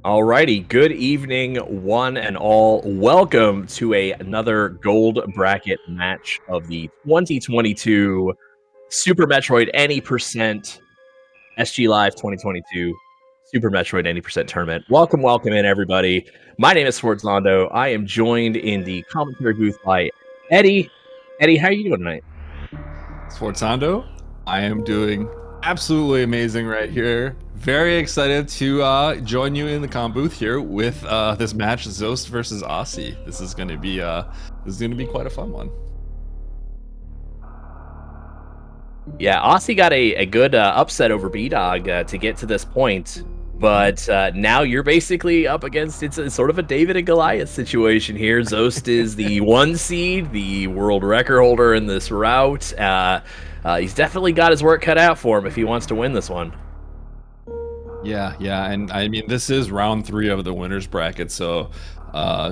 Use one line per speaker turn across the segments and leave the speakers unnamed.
Alrighty, good evening, one and all. Welcome to another gold bracket match of the 2022 Super Metroid Any Percent SGLive 2022 Super Metroid Any Percent Tournament. Welcome in, everybody. My name is Sforzondo. I am joined in the commentary booth by Eddie. Eddie, how are you doing tonight?
Sforzondo, I am doing absolutely amazing right here. Very excited to join you in the comm booth here with this match, Zoast versus Osse. This is going to be quite a fun one.
Yeah, Osse got a good upset over B-Dog to get to this point. But now you're basically up against it's sort of a David and Goliath situation here. Zoast is the 1 seed, the world record holder in this route. He's definitely got his work cut out for him if he wants to win this one.
Yeah, and I mean this is round 3 of the winners bracket, so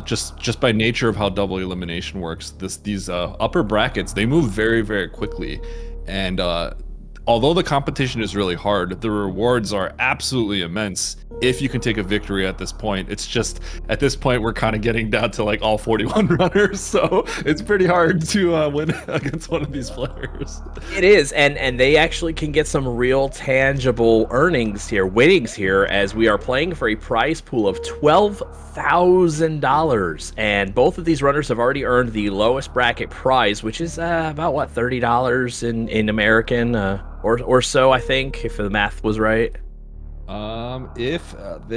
just by nature of how double elimination works, these upper brackets, they move very, very quickly, and although the competition is really hard, the rewards are absolutely immense if you can take a victory at this point. It's just, at this point, we're kind of getting down to like all 41 runners, so it's pretty hard to win against one of these players.
It is, and they actually can get some real tangible winnings here, as we are playing for a prize pool of $12,000, and both of these runners have already earned the lowest bracket prize, which is about, what, $30 in American, or so, I think, if the math was right.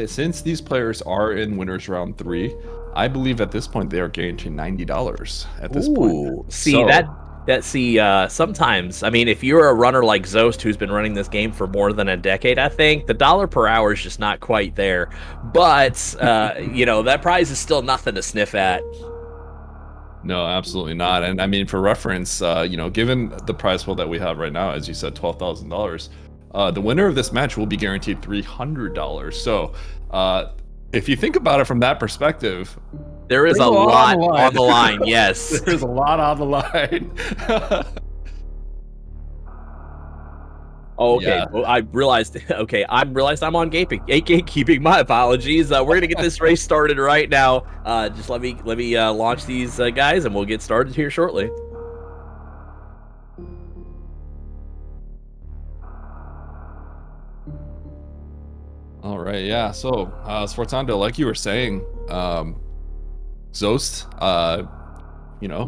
Since these players are in winners round 3, I believe at this point they are guaranteed $90 at this point.
See, sometimes, I mean, if you're a runner like Zoast, who's been running this game for more than a decade, I think the dollar per hour is just not quite there. But that prize is still nothing to sniff at.
No, absolutely not. And I mean, for reference, given the prize pool that we have right now, as you said, $12,000, the winner of this match will be guaranteed $300. So, if you think about it from that perspective,
there is a lot on the line. Yes,
there's a lot on the line.
Okay, yeah. Well, I realized I'm on gatekeeping. My apologies. We're gonna get this race started right now. Just let me launch these guys, and we'll get started here shortly.
All right, yeah. So, Sforzondo, like you were saying, Zoast,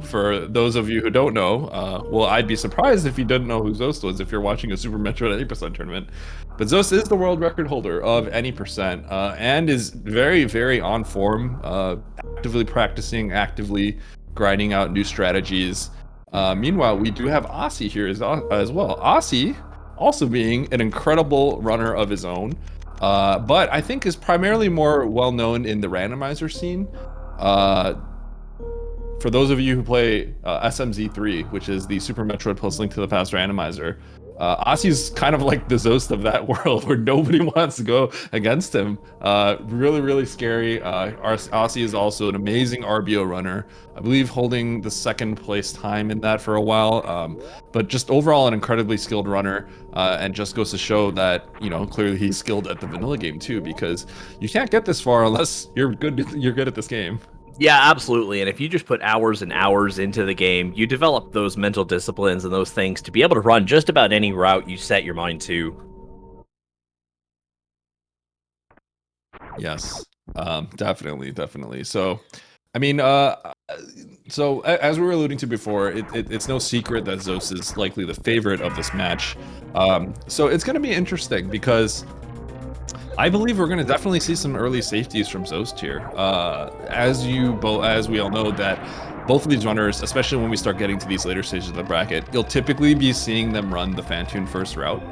for those of you who don't know, well, I'd be surprised if you didn't know who Zoast was if you're watching a Super Metroid Any Percent tournament. But Zoast is the world record holder of Any Percent, and is very, very on form, actively practicing, actively grinding out new strategies. Meanwhile, we do have Osse here as well. Osse also being an incredible runner of his own, but I think is primarily more well-known in the randomizer scene. For those of you who play SMZ3, which is the Super Metroid plus Link to the Past randomizer, Osse's kind of like the Zoast of that world, where nobody wants to go against him. Really, really scary. Osse is also an amazing RBO runner, I believe holding the 2nd place time in that for a while, but just overall an incredibly skilled runner, and just goes to show that, clearly he's skilled at the vanilla game too, because you can't get this far unless you're good at this game.
Yeah, absolutely. And if you just put hours and hours into the game, you develop those mental disciplines and those things to be able to run just about any route you set your mind to.
Yes, definitely. So, I mean, so as we were alluding to before, it's no secret that Zoast is likely the favorite of this match. So it's going to be interesting because I believe we're going to definitely see some early safeties from Zoast here. As we all know, that both of these runners, especially when we start getting to these later stages of the bracket, you'll typically be seeing them run the Phantoon first route,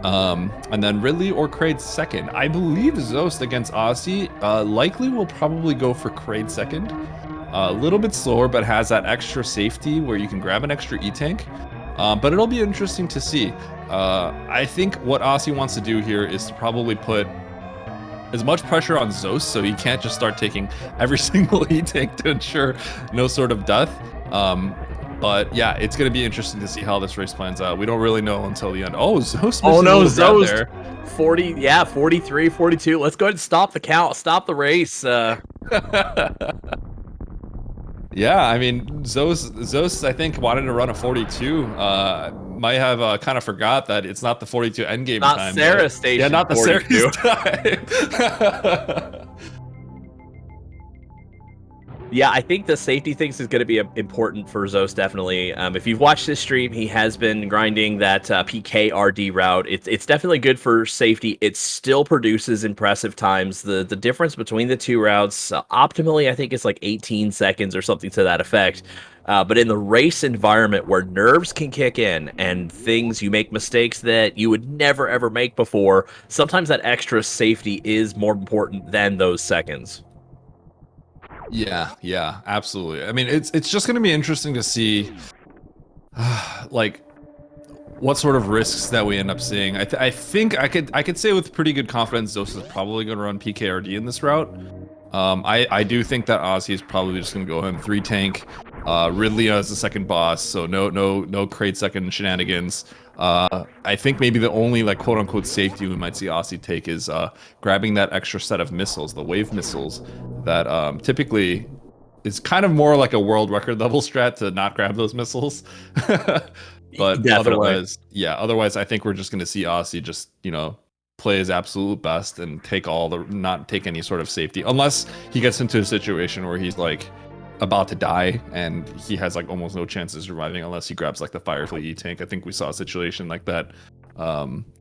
and then Ridley or Kraid second. I believe Zoast against Osse likely will probably go for Kraid second. A little bit slower, but has that extra safety where you can grab an extra E-Tank. But it'll be interesting to see. I think what Osse wants to do here is to probably put as much pressure on Zoast so he can't just start taking every single E-Tank to ensure no sort of death. But yeah, it's going to be interesting to see how this race plans out. We don't really know until the end. Oh, Zoast
Oh
missing a
no,
little grab
Zoast.
there.
40, yeah, 43, 42. Let's go ahead and stop the count, stop the race.
Yeah, I mean, Zoast, I think, wanted to run a 42. Might have kind of forgot that it's not the 42 endgame
Not
time.
Sarah
Yet.
Station.
Yeah, not the
42.
Sarah's time.
Yeah, I think the safety things is going to be important for Zoast, definitely. If you've watched his stream, he has been grinding that PKRD route. It's definitely good for safety. It still produces impressive times. The difference between the two routes, optimally, I think it's like 18 seconds or something to that effect. But in the race environment where nerves can kick in and things, you make mistakes that you would never ever make before, sometimes that extra safety is more important than those seconds.
Yeah, absolutely. I mean, it's just going to be interesting to see, like, what sort of risks that we end up seeing. I think I could say with pretty good confidence, Zoast is probably going to run PKRD in this route. I do think that Osse is probably just going to go ahead and 3-tank Ridley as the second boss, so no crate second shenanigans. I think maybe the only like quote unquote safety we might see Osse take is grabbing that extra set of missiles, the wave missiles, that typically is kind of more like a world record level strat to not grab those missiles. But
Definitely.
otherwise I think we're just gonna see Osse just, play his absolute best and not take any sort of safety, unless he gets into a situation where he's like about to die and he has like almost no chances of surviving unless he grabs like the Firefly E-tank. I think we saw a situation like that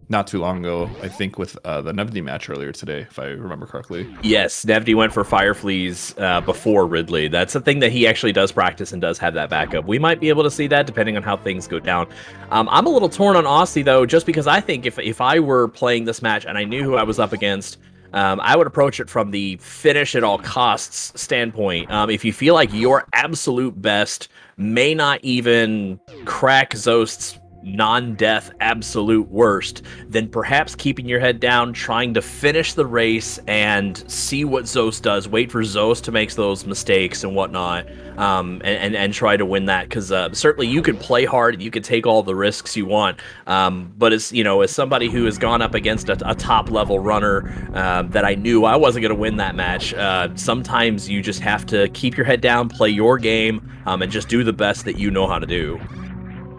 not too long ago, I think with the Nevdi match earlier today, if I remember correctly.
Yes, Nevdi went for Fireflies before Ridley. That's a thing that he actually does practice and does have that backup. We might be able to see that depending on how things go down. I'm a little torn on Osse, though, just because I think if I were playing this match and I knew who I was up against, I would approach it from the finish at all costs standpoint. If you feel like your absolute best may not even crack Zoast's non-death absolute worst, then perhaps keeping your head down, trying to finish the race and see what Zoast does. Wait for Zoast to make those mistakes and whatnot, and try to win that. Because certainly you could play hard and you could take all the risks you want. But as somebody who has gone up against a top level runner that I knew I wasn't going to win that match, sometimes you just have to keep your head down, play your game, and just do the best that you know how to do.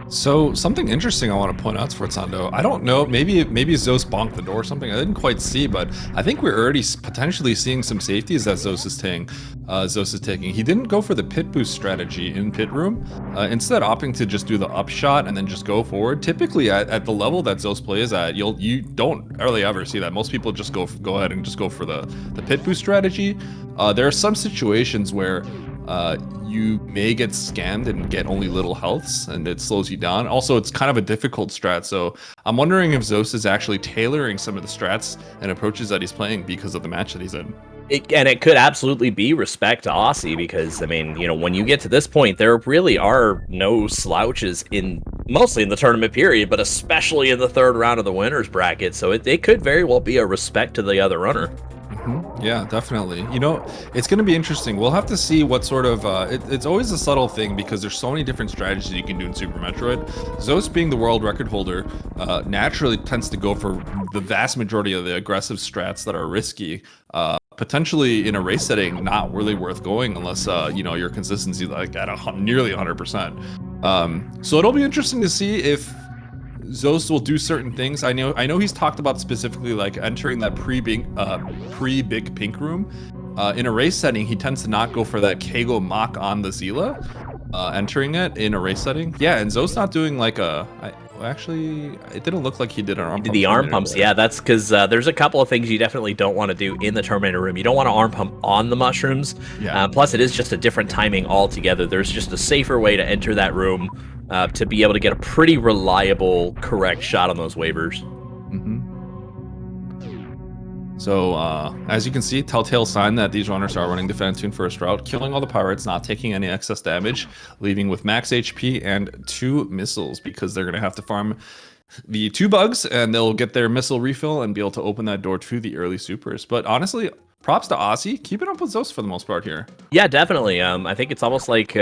So something interesting I want to point out, Sforzando. I don't know, maybe Zoast bonked the door or something. I didn't quite see, but I think we're already potentially seeing some safeties that Zoast is taking. He didn't go for the pit boost strategy in pit room, instead opting to just do the upshot and then just go forward. Typically at the level that Zoast plays at, you don't really ever see that. Most people just go ahead and just go for the pit boost strategy. There are some situations where you may get scammed and get only little healths, and it slows you down. Also, it's kind of a difficult strat, so I'm wondering if Zoast is actually tailoring some of the strats and approaches that he's playing because of the match that he's in.
It could absolutely be respect to Osse, because, I mean, when you get to this point, there really are no slouches mostly in the tournament period, but especially in the third round of the winners bracket, so it could very well be a respect to the other runner.
Yeah, definitely. It's going to be interesting. We'll have to see what sort of... it's always a subtle thing because there's so many different strategies you can do in Super Metroid. Zoast, being the world record holder, naturally tends to go for the vast majority of the aggressive strats that are risky. Potentially in a race setting, not really worth going unless your consistency like at nearly 100%. So it'll be interesting to see if Zoast will do certain things. I know he's talked about specifically like entering that pre-big pink room. In a race setting, he tends to not go for that Keigo Mach on the Zila, entering it in a race setting. Yeah, and Zoast not doing like actually, it didn't look like he did an arm pump.
The arm pumps, yeah, that's because there's a couple of things you definitely don't want to do in the Terminator room. You don't want to arm pump on the mushrooms.
Yeah.
Plus, it is just a different timing altogether. There's just a safer way to enter that room to be able to get a pretty reliable, correct shot on those waivers.
So, as you can see, telltale sign that these runners are running the Phantoon first route, killing all the pirates, not taking any excess damage, leaving with max HP and 2 missiles, because they're going to have to farm the 2 bugs, and they'll get their missile refill and be able to open that door to the early supers. But honestly, props to Osse, keeping up with Zoast for the most part here.
Yeah, definitely. I think it's almost like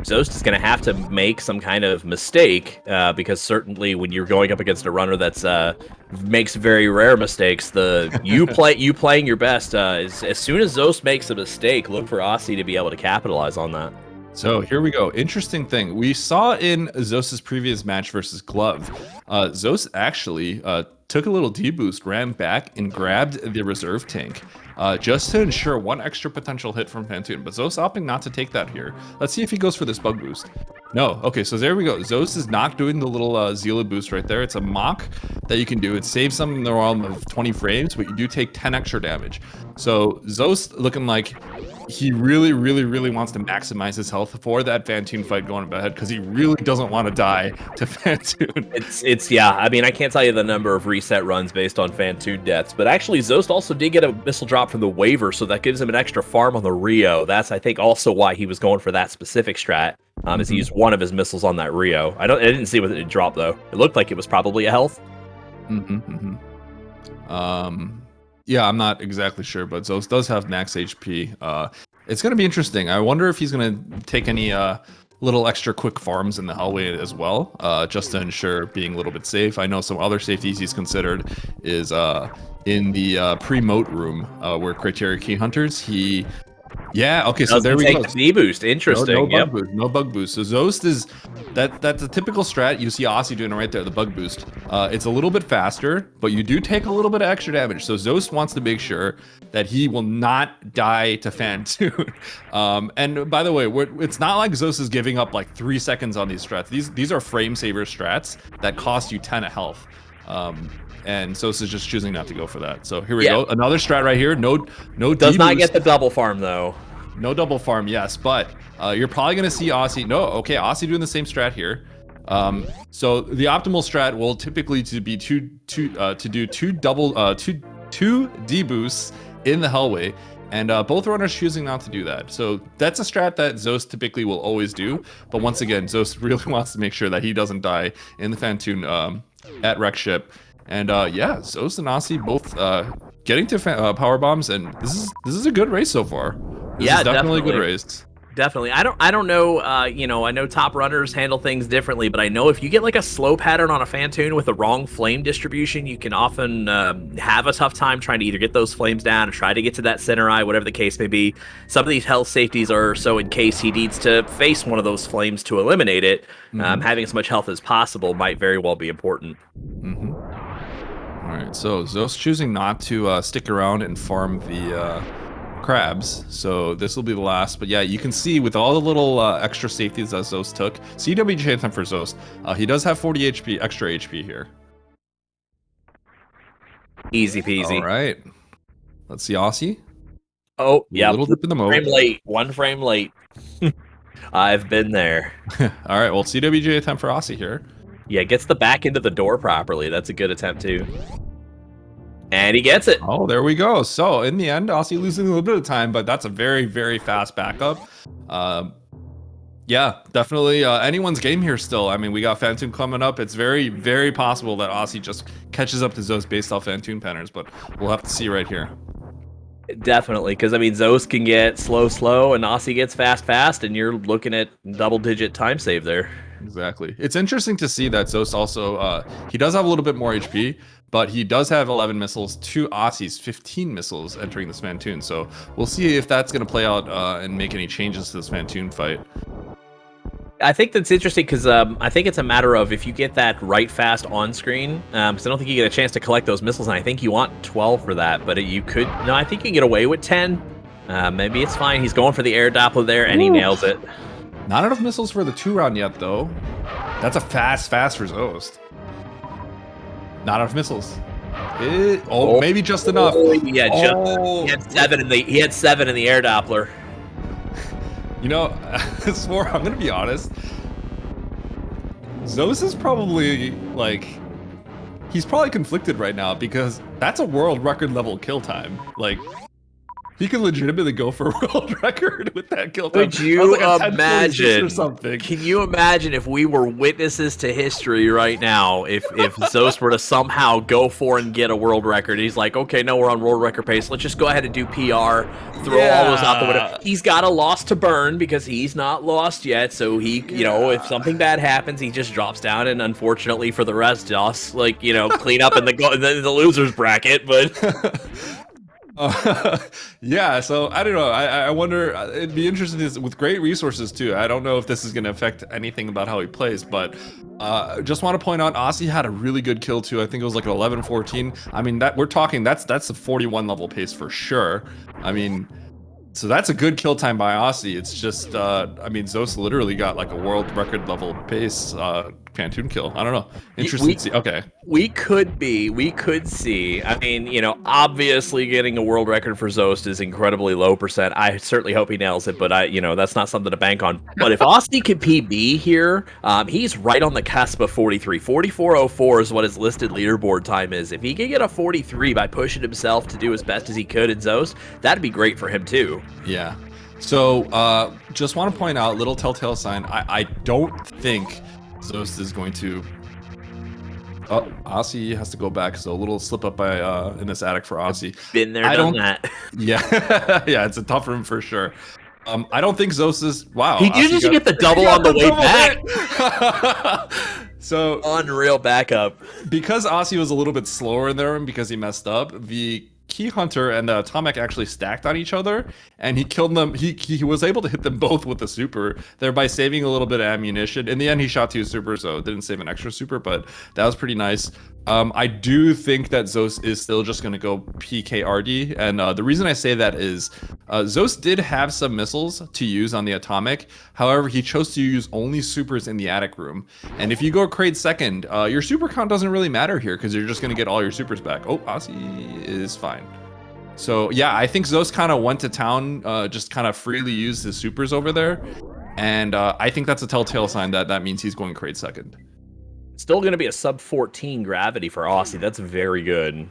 Zoast is going to have to make some kind of mistake because certainly when you're going up against a runner that's makes very rare mistakes, you playing your best is as soon as Zoast makes a mistake, look for Osse to be able to capitalize on that.
So here we go. Interesting thing. We saw in Zoast's previous match versus Glove, Zoast actually took a little deboost, ran back, and grabbed the reserve tank just to ensure one extra potential hit from Fantoon. But Zoast opting not to take that here. Let's see if he goes for this bug boost. No. Okay, so there we go. Zoast is not doing the little Zila boost right there. It's a mock that you can do. It saves something in the realm of 20 frames, but you do take 10 extra damage. So Zoast looking like he really wants to maximize his health for that Fantoon fight going ahead because he really doesn't want to die to Fantoon.
It's yeah. I mean, I can't tell you the number of reset runs based on Fantoon deaths, but actually Zoast also did get a missile drop from the waiver, so that gives him an extra farm on the Rio. That's I think also why he was going for that specific strat. Is he used one of his missiles on that Rio. I didn't see what it dropped though. It looked like it was probably a health.
Yeah, I'm not exactly sure, but Zoast does have max HP. It's going to be interesting. I wonder if he's going to take any little extra quick farms in the hallway as well, just to ensure being a little bit safe. I know some other safeties he's considered is in the pre-moat room where Criteria Key Hunters, yeah, okay, so there we go.
Boost. Interesting.
No bug boost. So Zoast is that's a typical strat. You see Osse doing it right there, the bug boost. It's a little bit faster, but you do take a little bit of extra damage. So Zoast wants to make sure that he will not die to Fantoon. And by the way, it's not like Zoast is giving up like 3 seconds on these strats. These are frame saver strats that cost you 10 of health. And Zoast is just choosing not to go for that. So here we go. Another strat right here. No
does not get the double farm though.
No double farm, yes, but you're probably gonna see Osse. No, okay, Osse doing the same strat here. So the optimal strat will typically be to do two deboosts in the hallway, and both runners choosing not to do that. So that's a strat that Zoast typically will always do. But once again, Zoast really wants to make sure that he doesn't die in the Fantoon at Wreck Ship. And yeah, Zoast and Osse both getting to power bombs, and this is a good race so far. This is definitely a good race.
Definitely. I don't know, you know, I know top runners handle things differently, but I know if you get like a slow pattern on a Fantoon with the wrong flame distribution, you can often have a tough time trying to either get those flames down or try to get to that center eye, whatever the case may be. Some of these health safeties are so in case he needs to face one of those flames to eliminate it, having as much health as possible might very well be important.
All right, so Zoast choosing not to stick around and farm the crabs, so this will be the last. But yeah, you can see with all the little extra safeties that Zoast took, CWJ time for Zoast. He does have 40 HP, extra HP here.
Easy peasy.
All right, let's see Osse.
Oh, yeah,
a little dip in the mode.
One frame late. I've been there.
All right, well, CWJ attempt for Osse here.
Yeah, gets the back into the door properly. That's a good attempt too. And he gets it.
Oh, there we go. So in the end, Osse losing a little bit of time, but that's a very fast backup. Yeah, definitely anyone's game here still. I mean, we got Fantoon coming up. It's very possible that Osse just catches up to Zoast based off Fantoon patterns, but we'll have to see right here.
Definitely, because I mean, Zoast can get slow, and Osse gets fast, and you're looking at double-digit time save there.
Exactly. It's interesting to see that Zoast also, he does have a little bit more HP, but he does have 11 missiles to Osse's 15 missiles entering this Fantoon. So we'll see if that's going to play out and make any changes to this Fantoon fight.
I think that's interesting because I think it's a matter of if you get that right fast on screen, because I don't think you get a chance to collect those missiles, and I think you want 12 for that, but you could, no, I think you can get away with 10. Maybe it's fine. He's going for the air Doppler there, and he nails it.
Not enough missiles for the 2-round yet, though. That's a fast for Zoast. Not enough missiles. Maybe just enough.
Yeah, he had 7 in the air Doppler.
You know, I'm gonna be honest. Zoast is probably like, he's probably conflicted right now because that's a world record level kill time. Like, he could legitimately go for a world record with that kill time.
Could you
like a
imagine?
or something.
Can you imagine if we were witnesses to history right now? If Zoast were to somehow go for and get a world record, he's like, okay, no, we're on world record pace. Let's just go ahead and do PR. Throw all those out the window. He's got a loss to burn because he's not lost yet. So he, you know, if something bad happens, he just drops down. And unfortunately for the rest, us, like, you know, clean up in the losers bracket. But
yeah, so I don't know. I wonder. It'd be interesting with great resources too. I don't know if this is going to affect anything about how he plays, but just want to point out Osse had a really good kill too. I think it was like an 11-14. I mean, that we're talking that's a 41 level pace for sure. I mean, so that's a good kill time by Osse. It's just I mean, Zoast literally got like a world record level pace Pantoon kill. I don't know. Interesting to see. Okay.
We could see. I mean, you know, obviously getting a world record for Zoast is incredibly low percent. I certainly hope he nails it, but you know, that's not something to bank on. But if Osse could PB here, he's right on the cusp of 43. 44.04 is what his listed leaderboard time is. If he could get a 43 by pushing himself to do as best as he could in Zoast, that'd be great for him too.
Yeah. So, just want to point out, little telltale sign. I don't think Zoast is going to. Oh, Osse has to go back, so a little slip up by in this attic for Osse.
Been there, done that.
Yeah, yeah, it's a tough room for sure. I don't think Zoast is. Wow,
he did just get the double on the way back.
So
unreal backup.
Because Osse was a little bit slower in there, and because he messed up, the Key Hunter and the Atomic actually stacked on each other, and he killed them. He was able to hit them both with the super, thereby saving a little bit of ammunition. In the end, he shot 2 super, so it didn't save an extra super, but that was pretty nice. I do think that Zoast is still just going to go PKRD, and the reason I say that is Zoast did have some missiles to use on the Atomic. However, he chose to use only supers in the attic room, and if you go crate second, your super count doesn't really matter here because you're just going to get all your supers back. Oh, Osse is fine. So yeah, I think Zoast kind of went to town, just kind of freely used his supers over there, and I think that's a telltale sign that that means he's going crate second.
Still going to be a sub 14 gravity for Osse. That's very good.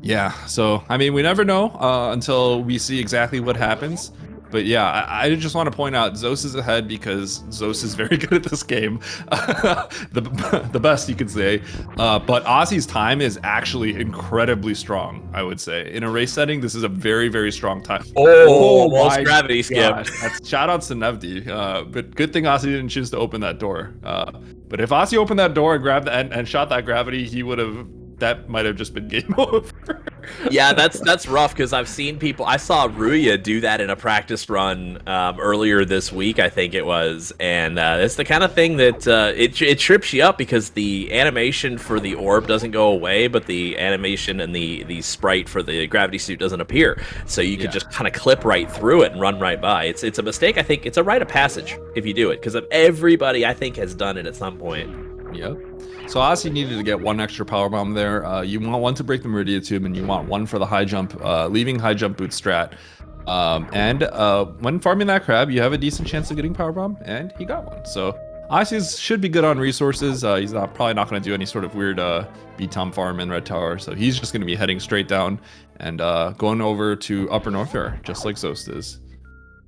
Yeah, so I mean, we never know until we see exactly what happens. But yeah, I just want to point out Zoast is ahead because Zoast is very good at this game. the best you could say. But Osse's time is actually incredibly strong, I would say. In a race setting, this is a very, very strong time.
Oh almost gravity skip.
Shout outs to Nevdi. But good thing Osse didn't choose to open that door. But if Osse opened that door and grabbed and shot that gravity, he would have. That might have just been game over.
Yeah, that's rough because I've seen people. I saw Ruya do that in a practice run earlier this week, I think it was, and it's the kind of thing that it trips you up because the animation for the orb doesn't go away, but the animation and the sprite for the gravity suit doesn't appear. So you could just kind of clip right through it and run right by. It's a mistake. I think it's a rite of passage if you do it because everybody I think has done it at some point.
Yep. So Osse needed to get 1 extra power bomb there. You want 1 to break the Meridia tube, and you want 1 for the high jump, leaving high jump boot strat. When farming that crab, you have a decent chance of getting power bomb, and he got 1. So Osse should be good on resources. He's probably not going to do any sort of weird B-Tom farm in Red Tower, so he's just going to be heading straight down and going over to Upper North Fair, just like Zoast is.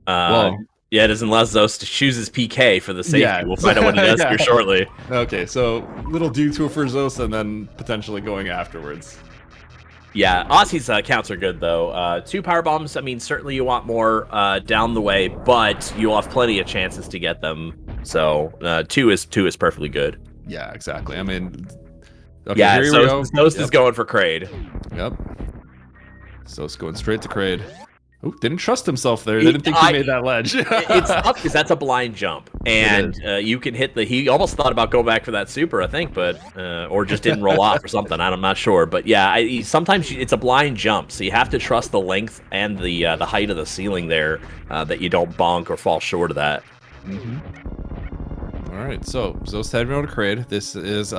Well,
yeah, it is unless Zoast chooses PK for the safety. Yeah. We'll find out what he does here shortly.
Okay, so little detour for Zoast and then potentially going afterwards.
Yeah, Osse's counts are good, though. 2 power bombs, I mean, certainly you want more down the way, but you'll have plenty of chances to get them. So 2 is perfectly good.
Yeah, exactly. I mean, okay,
yeah, so Zoast is going for Kraid.
Yep. Zoast going straight to Kraid. Oh, didn't trust himself there. Didn't think he made that ledge.
It's tough because that's a blind jump, and you can hit the. He almost thought about going back for that super, I think, but or just didn't roll off or something. I'm not sure, but yeah, sometimes it's a blind jump, so you have to trust the length and the height of the ceiling there that you don't bonk or fall short of that.
All right, so Zoast heading over to Kraid. This is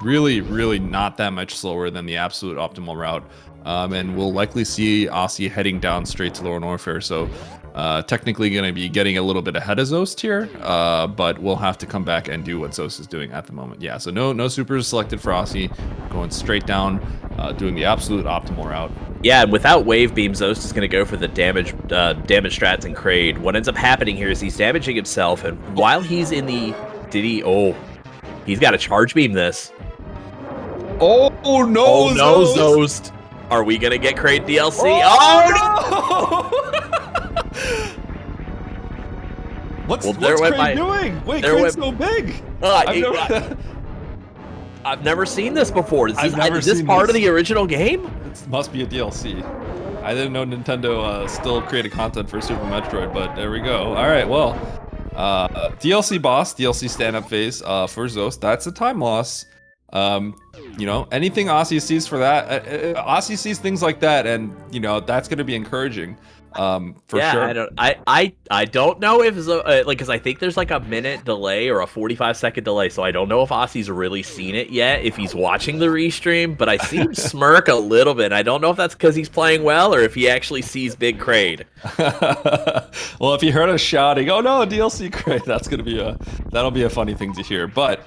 really, really not that much slower than the absolute optimal route. and we'll likely see Osse heading down straight to Lower Norfair. So technically going to be getting a little bit ahead of Zoast here, but we'll have to come back and do what Zoast is doing at the moment. Yeah, so no supers selected for Osse, going straight down, doing the absolute optimal route.
Yeah, and without Wave Beam, Zoast is going to go for the damage strats and Kraid. What ends up happening here is he's damaging himself, and while he's in the... Oh, he's got to Charge Beam this.
Oh no,
oh, no, Zoast. Are we going to get Kraid DLC?
Oh, no! What's Kraid doing? Wait, Kraid's so big.
I've never seen this before. Is this part of the original game?
It must be a DLC. I didn't know Nintendo still created content for Super Metroid, but there we go. All right, well, DLC boss, DLC stand-up phase for Zoast. That's a time loss. You know, anything Osse sees for that, Osse sees things like that, and you know that's going to be encouraging. For sure.
I don't know if like, because I think there's like a minute delay or a 45-second delay, so I don't know if Osse's really seen it yet, if he's watching the restream, but I see him smirk a little bit. I don't know if that's because he's playing well or if he actually sees Big Kraid.
Well, if he heard us shouting, "Oh no, DLC Kraid," that'll be a funny thing to hear. But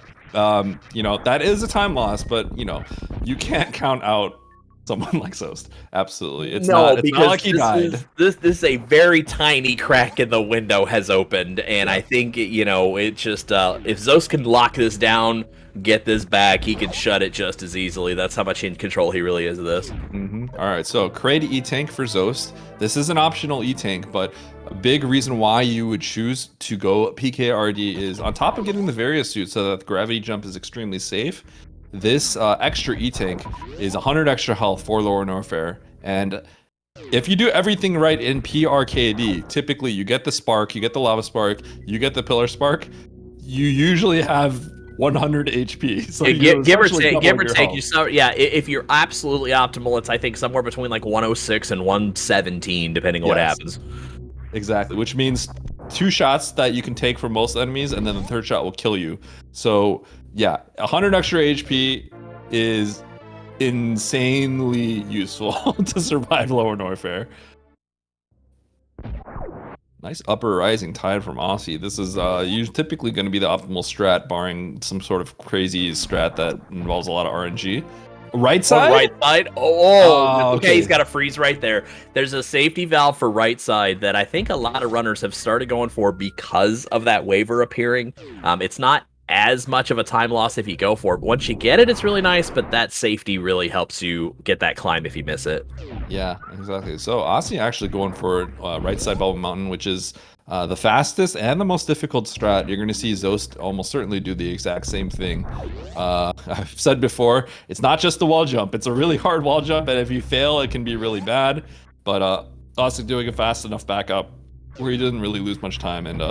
you know, that is a time loss, but you know, you can't count out someone like Zoast. Absolutely. It's not like he died.
This is a very tiny crack in the window has opened, and I think, you know, it just, if Zoast can lock this down, get this back, he can shut it just as easily. That's how much in control he really is of this.
All right, so Kraid E-Tank for Zoast. This is an optional E-Tank, but a big reason why you would choose to go PKRD is on top of getting the various suits so that the gravity jump is extremely safe. This extra E-Tank is 100 extra health for Lower Norfair, and if you do everything right in PRKD, typically you get the Spark, you get the Lava Spark, you get the Pillar Spark, you usually have 100 HP. So
give or take, if you're absolutely optimal, it's I think somewhere between like 106 and 117, depending on what happens.
Exactly, which means 2 shots that you can take from most enemies, and then the 3rd shot will kill you. So yeah, 100 extra HP is insanely useful to survive Lower Norfair. Nice upper rising tide from Osse. This is typically going to be the optimal strat, barring some sort of crazy strat that involves a lot of RNG. Right side?
Right side? Okay, he's got a freeze right there. There's a safety valve for right side that I think a lot of runners have started going for because of that waiver appearing. It's not as much of a time loss if you go for it. Once you get it, it's really nice, but that safety really helps you get that climb if you miss it.
Yeah, exactly. So Osse actually going for right side Bubble Mountain, which is the fastest and the most difficult strat. You're going to see Zoast almost certainly do the exact same thing. I've said before, it's not just the wall jump. It's a really hard wall jump, and if you fail, it can be really bad. But Osse doing a fast enough backup where he didn't really lose much time, and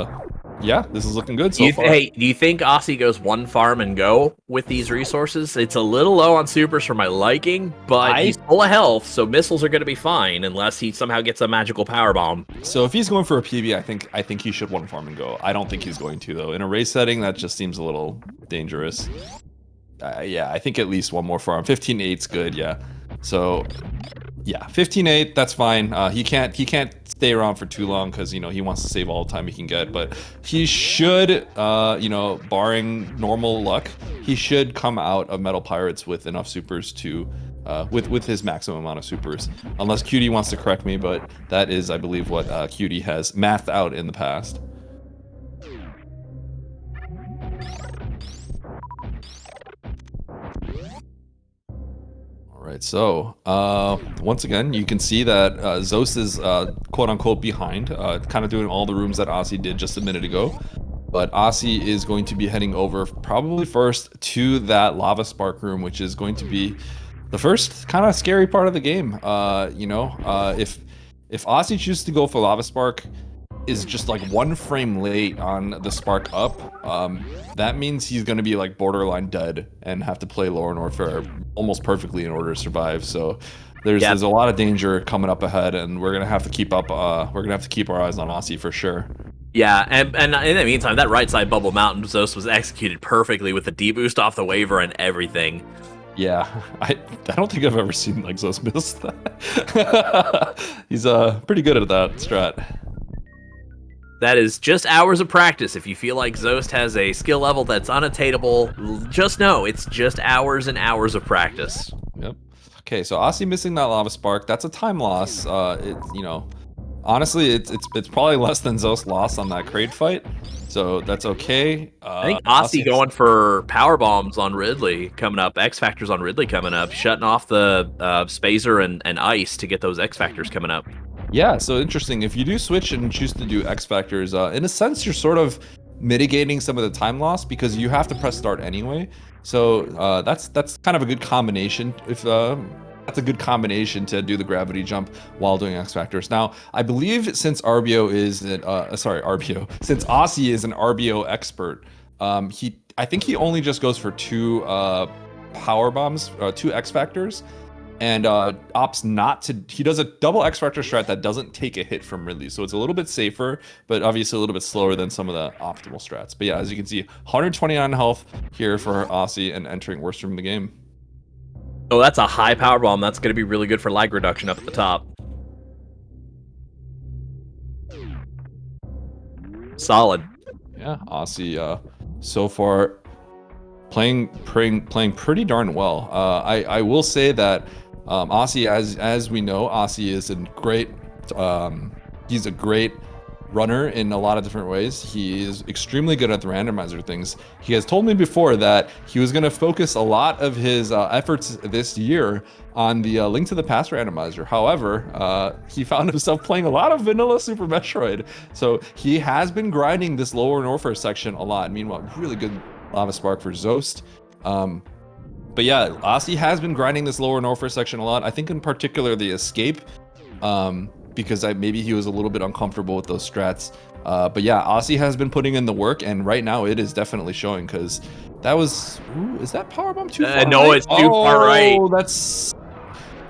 yeah, this is looking good so far.
Hey, do you think Osse goes 1 farm and go with these resources? It's a little low on supers for my liking, but he's full of health, so missiles are going to be fine unless he somehow gets a magical power bomb.
So if he's going for a PB, I think he should 1 farm and go. I don't think he's going to, though. In a race setting, that just seems a little dangerous. Yeah, I think at least 1 more farm. 15-8's good, yeah. So yeah, 15-8, that's fine. He can't stay around for too long because, you know, he wants to save all the time he can get, but he should, you know, barring normal luck, he should come out of Metal Pirates with enough supers to with his maximum amount of supers, unless Cutie wants to correct me, but that is, I believe, what Cutie has mathed out in the past. Right, so once again, you can see that Zoast is quote-unquote behind, kind of doing all the rooms that Osse did just a minute ago. But Osse is going to be heading over probably first to that Lava Spark room, which is going to be the first kind of scary part of the game. You know, if Osse chooses to go for Lava Spark, is just like 1 frame late on the spark up, that means he's going to be like borderline dead and have to play Lower Norfair almost perfectly in order to survive. So there's a lot of danger coming up ahead, and we're gonna have to keep up. We're gonna have to keep our eyes on Osse for sure.
Yeah, and in the meantime, that right side Bubble Mountain Zoast was executed perfectly with the deboost off the waiver and everything.
Yeah, I don't think I've ever seen like Zoast miss that. He's pretty good at that strat.
That is just hours of practice. If you feel like Zoast has a skill level that's unattainable, just know it's just hours and hours of practice.
Yep. Okay, so Osse missing that lava spark. That's a time loss. You know, honestly, it's probably less than Zoast lost on that crate fight, so that's okay.
I think Osse going for power bombs on Ridley coming up, X Factors on Ridley coming up, shutting off the Spazer and Ice to get those X Factors coming up.
Yeah, so interesting. If you do switch and choose to do X Factors, in a sense, you're sort of mitigating some of the time loss because you have to press start anyway. So that's kind of a good combination. If that's a good combination to do the gravity jump while doing X Factors. Now, I believe since RBO is since Osse is an RBO expert, I think he only just goes for 2 power bombs, 2 X Factors. And opts not to. He does a double X Factor strat that doesn't take a hit from Ridley, so it's a little bit safer, but obviously a little bit slower than some of the optimal strats. But yeah, as you can see, 129 health here for Osse and entering worst room in the game.
Oh, that's a high power bomb. That's going to be really good for lag reduction up at the top. Solid.
Yeah, Osse so far playing pretty darn well. I will say that Osse, as we know, Osse is a great he's a great runner in a lot of different ways. He is extremely good at the randomizer things. He has told me before that he was going to focus a lot of his efforts this year on the Link to the Past randomizer. However, he found himself playing a lot of vanilla Super Metroid, so he has been grinding this lower Norfair section a lot. Meanwhile, really good lava spark for Zoast. But yeah, Osse has been grinding this lower Norfair section a lot. I think in particular the escape, because maybe he was a little bit uncomfortable with those strats. But yeah, Osse has been putting in the work, and right now it is definitely showing, because that was... Ooh, is that powerbomb too far
no,
right?
it's too far right.
Oh, that's...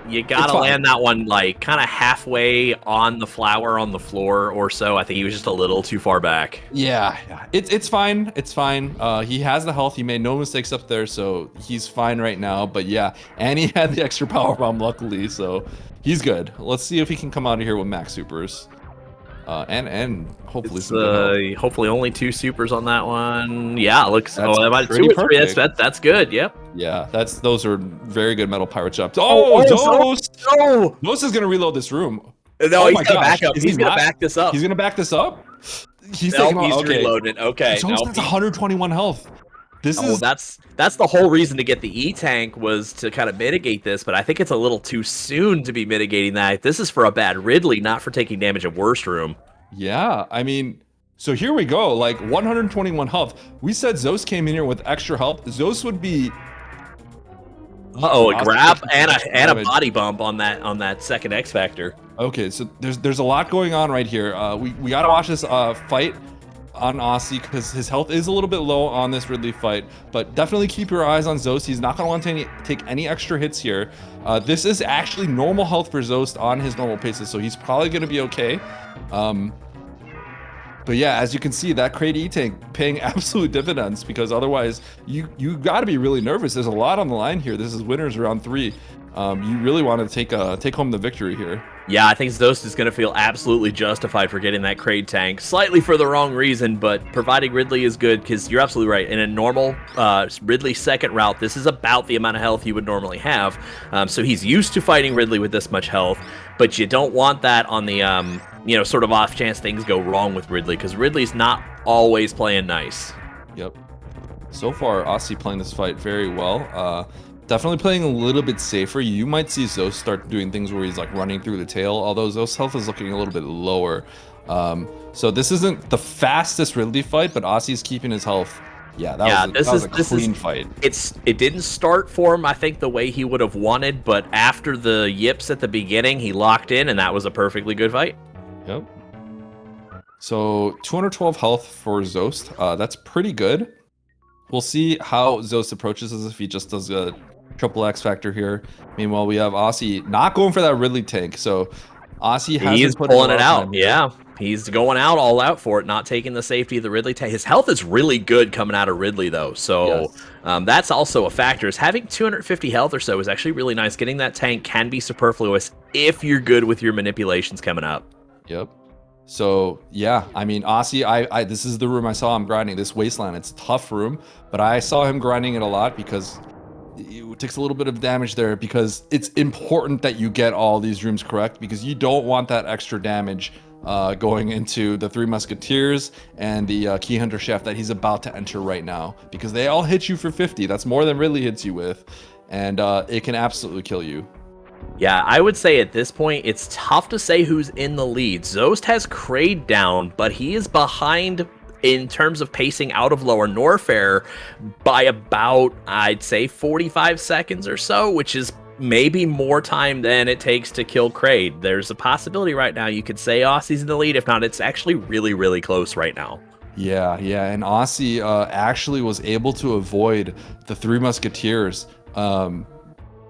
You gotta land that one like kind of halfway on the flower on the floor or so. I think he was just a little too far back.
Yeah, it's fine. It's fine. He has the health. He made no mistakes up there, so he's fine right now. But yeah, and he had the extra power bomb, luckily, so he's good. Let's see if he can come out of here with max supers. And hopefully
it's, hopefully only 2 supers on that one. Yeah, it looks
that's
2 or 3. That's good. Yep.
Yeah, those are very good metal pirate jumps. Zoast!
No!
Zoast is gonna reload this room.
No, he's gonna back up. He's gonna back this up.
He's gonna back this up. He's
reloading. Okay.
Zoast has 121 health.
That's the whole reason to get the E-Tank was to kind of mitigate this, but I think it's a little too soon to be mitigating that. This is for a bad Ridley, not for taking damage at worst room.
Yeah, I mean, so here we go, like 121 health. We said Zoast came in here with extra health. Zoast would be...
Uh-oh, a grab and a body bump on that second X Factor.
Okay, so there's a lot going on right here. We gotta watch this fight on Osse, because his health is a little bit low on this Ridley fight, but definitely keep your eyes on Zoast. He's not going to want to take any extra hits here. This is actually normal health for Zoast on his normal paces, so he's probably going to be okay. But yeah, as you can see, that crate E-Tank paying absolute dividends, because otherwise you got to be really nervous. There's a lot on the line here. This is winners round 3. You really want to take home the victory here.
Yeah, I think Zoast is going to feel absolutely justified for getting that crate tank, slightly for the wrong reason, but providing Ridley is good, because you're absolutely right. In a normal Ridley second route, this is about the amount of health you would normally have. So he's used to fighting Ridley with this much health, but you don't want that on the sort of off chance things go wrong with Ridley, because Ridley's not always playing nice.
Yep. So far, Osse playing this fight very well. Definitely playing a little bit safer. You might see Zoast start doing things where he's like running through the tail, although Zoast's health is looking a little bit lower. So this isn't the fastest Ridley fight, but Osse's keeping his health. Yeah, that was a clean fight.
It didn't start for him, I think, the way he would have wanted, but after the yips at the beginning, he locked in, and that was a perfectly good fight.
Yep. So 212 health for Zoast. That's pretty good. We'll see how Zoast approaches this, if he just does a triple X Factor here. Meanwhile, we have Osse not going for that Ridley tank. So Osse has
pulling it out. Yeah. He's going out all out for it, not taking the safety of the Ridley tank. His health is really good coming out of Ridley, though. So
Yes.
that's also a factor. Is having 250 health or so is actually really nice. Getting that tank can be superfluous if you're good with your manipulations coming up.
Yep. So yeah, I mean, Osse, I this is the room I saw him grinding. This wasteland, it's a tough room, but I saw him grinding it a lot because it takes a little bit of damage there, because it's important that you get all these rooms correct, because you don't want that extra damage going into the Three Musketeers and the Key Hunter Chef that he's about to enter right now, because they all hit you for 50. That's more than Ridley hits you with, and it can absolutely kill you.
Yeah, I would say at this point, it's tough to say who's in the lead. Zoast has Kraid down, but he is behind in terms of pacing out of Lower Norfair by about, I'd say, 45 seconds or so, which is maybe more time than it takes to kill Kraid. There's a possibility right now you could say Osse's in the lead. If not, it's actually really, really close right now.
Yeah, and Osse actually was able to avoid the Three Musketeers.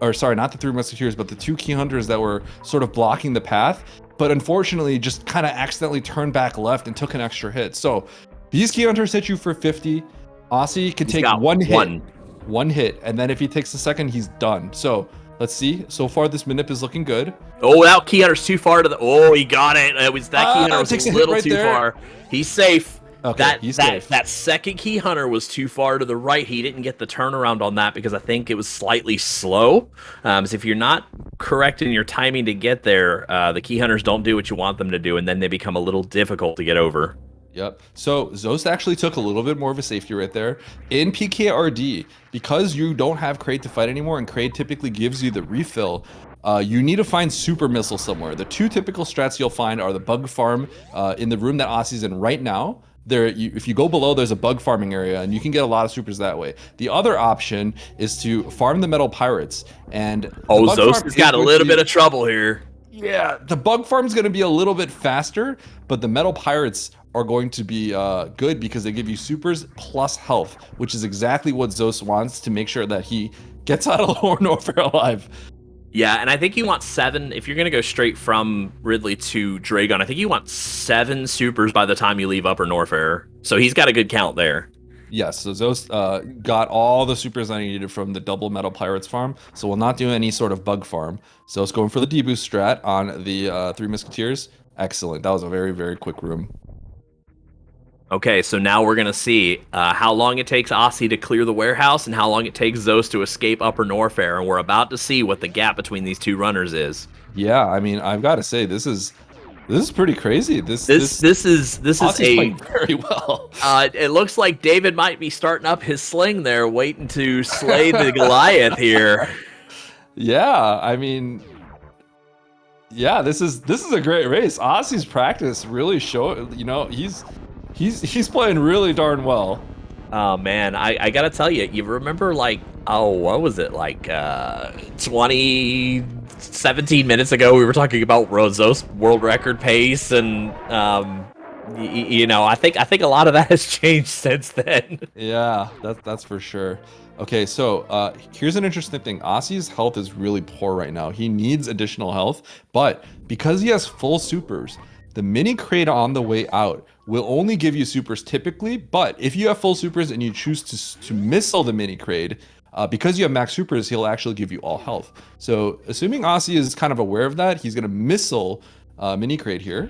Or sorry, not the Three Musketeers, but the two Key Hunters that were sort of blocking the path, but unfortunately just kind of accidentally turned back left and took an extra hit. So these Key Hunters hit you for 50. Osse can take one hit, and then if he takes the second, he's done. So let's see. So far, this manip is looking good.
Oh, that Key Hunter's too far to the... Oh, he got it. It was that Key Hunter was a little too far. He's safe.
Okay, he's safe.
That second Key Hunter was too far to the right. He didn't get the turnaround on that because I think it was slightly slow. So if you're not correct in your timing to get there, the Key Hunters don't do what you want them to do, and then they become a little difficult to get over.
Yep. So Zoast actually took a little bit more of a safety right there. In PKRD, because you don't have Kraid to fight anymore, and Kraid typically gives you the refill, you need to find super missile somewhere. The two typical strats you'll find are the bug farm in the room that Osse's in right now. If you go below, there's a bug farming area, and you can get a lot of supers that way. The other option is to farm the metal pirates. And
Zoast has got a little bit of trouble here.
Yeah, the bug farm is going to be a little bit faster, but the metal pirates are going to be good because they give you supers plus health, which is exactly what Zoast wants to make sure that he gets out of Lower Norfair alive.
Yeah, and I think you want 7, if you're going to go straight from Ridley to Dragon, I think you want 7 supers by the time you leave Upper Norfair. So he's got a good count there.
Yes, so Zoast got all the supers that he needed from the double metal pirates farm, so we'll not do any sort of bug farm. Zoast going for the deboost strat on the Three Musketeers. Excellent, that was a very, very quick room.
Okay, so now we're going to see how long it takes Osse to clear the warehouse and how long it takes Zoast to escape Upper Norfair, and we're about to see what the gap between these two runners is.
Yeah, I mean, I've got to say, this is pretty crazy. This
is
playing very well.
It looks like David might be starting up his sling there, waiting to slay the Goliath here.
Yeah, I mean, yeah, this is a great race. Osse's practice really showed, you know, he's playing really darn well.
Oh man, I gotta tell you, you remember like, what was it, like 17 minutes ago we were talking about Zoast world record pace, and you know, I think a lot of that has changed since then.
Yeah, that's for sure. Okay, so here's an interesting thing. Osse's health is really poor right now. He needs additional health, but because he has full supers, the mini Kraid on the way out will only give you supers typically, but if you have full supers and you choose to missile the mini Kraid, because you have max supers, he'll actually give you all health. So assuming Osse is kind of aware of that, he's going to missile mini Kraid here.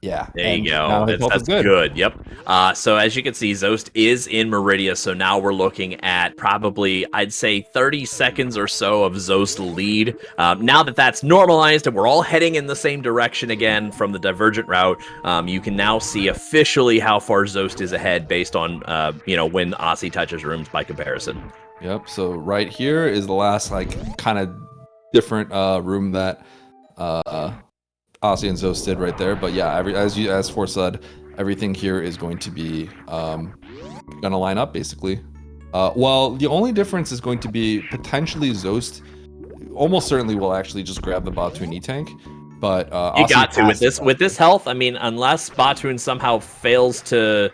Yeah.
There you go. That's good. Yep. So as you can see, Zoast is in Meridia. So now we're looking at probably, I'd say 30 seconds or so of Zoast lead. Now that that's normalized and we're all heading in the same direction again from the divergent route, you can now see officially how far Zoast is ahead based on, you know, when Osse touches rooms by comparison.
Yep. So right here is the last, like, kind of different room that Osse and Zoast did right there, but yeah, as Force said, everything here is going to be gonna line up basically. Well, the only difference is going to be potentially Zoast almost certainly will actually just grab the Batoon E-Tank, but
you got to with this health. I mean, unless Batoon somehow fails to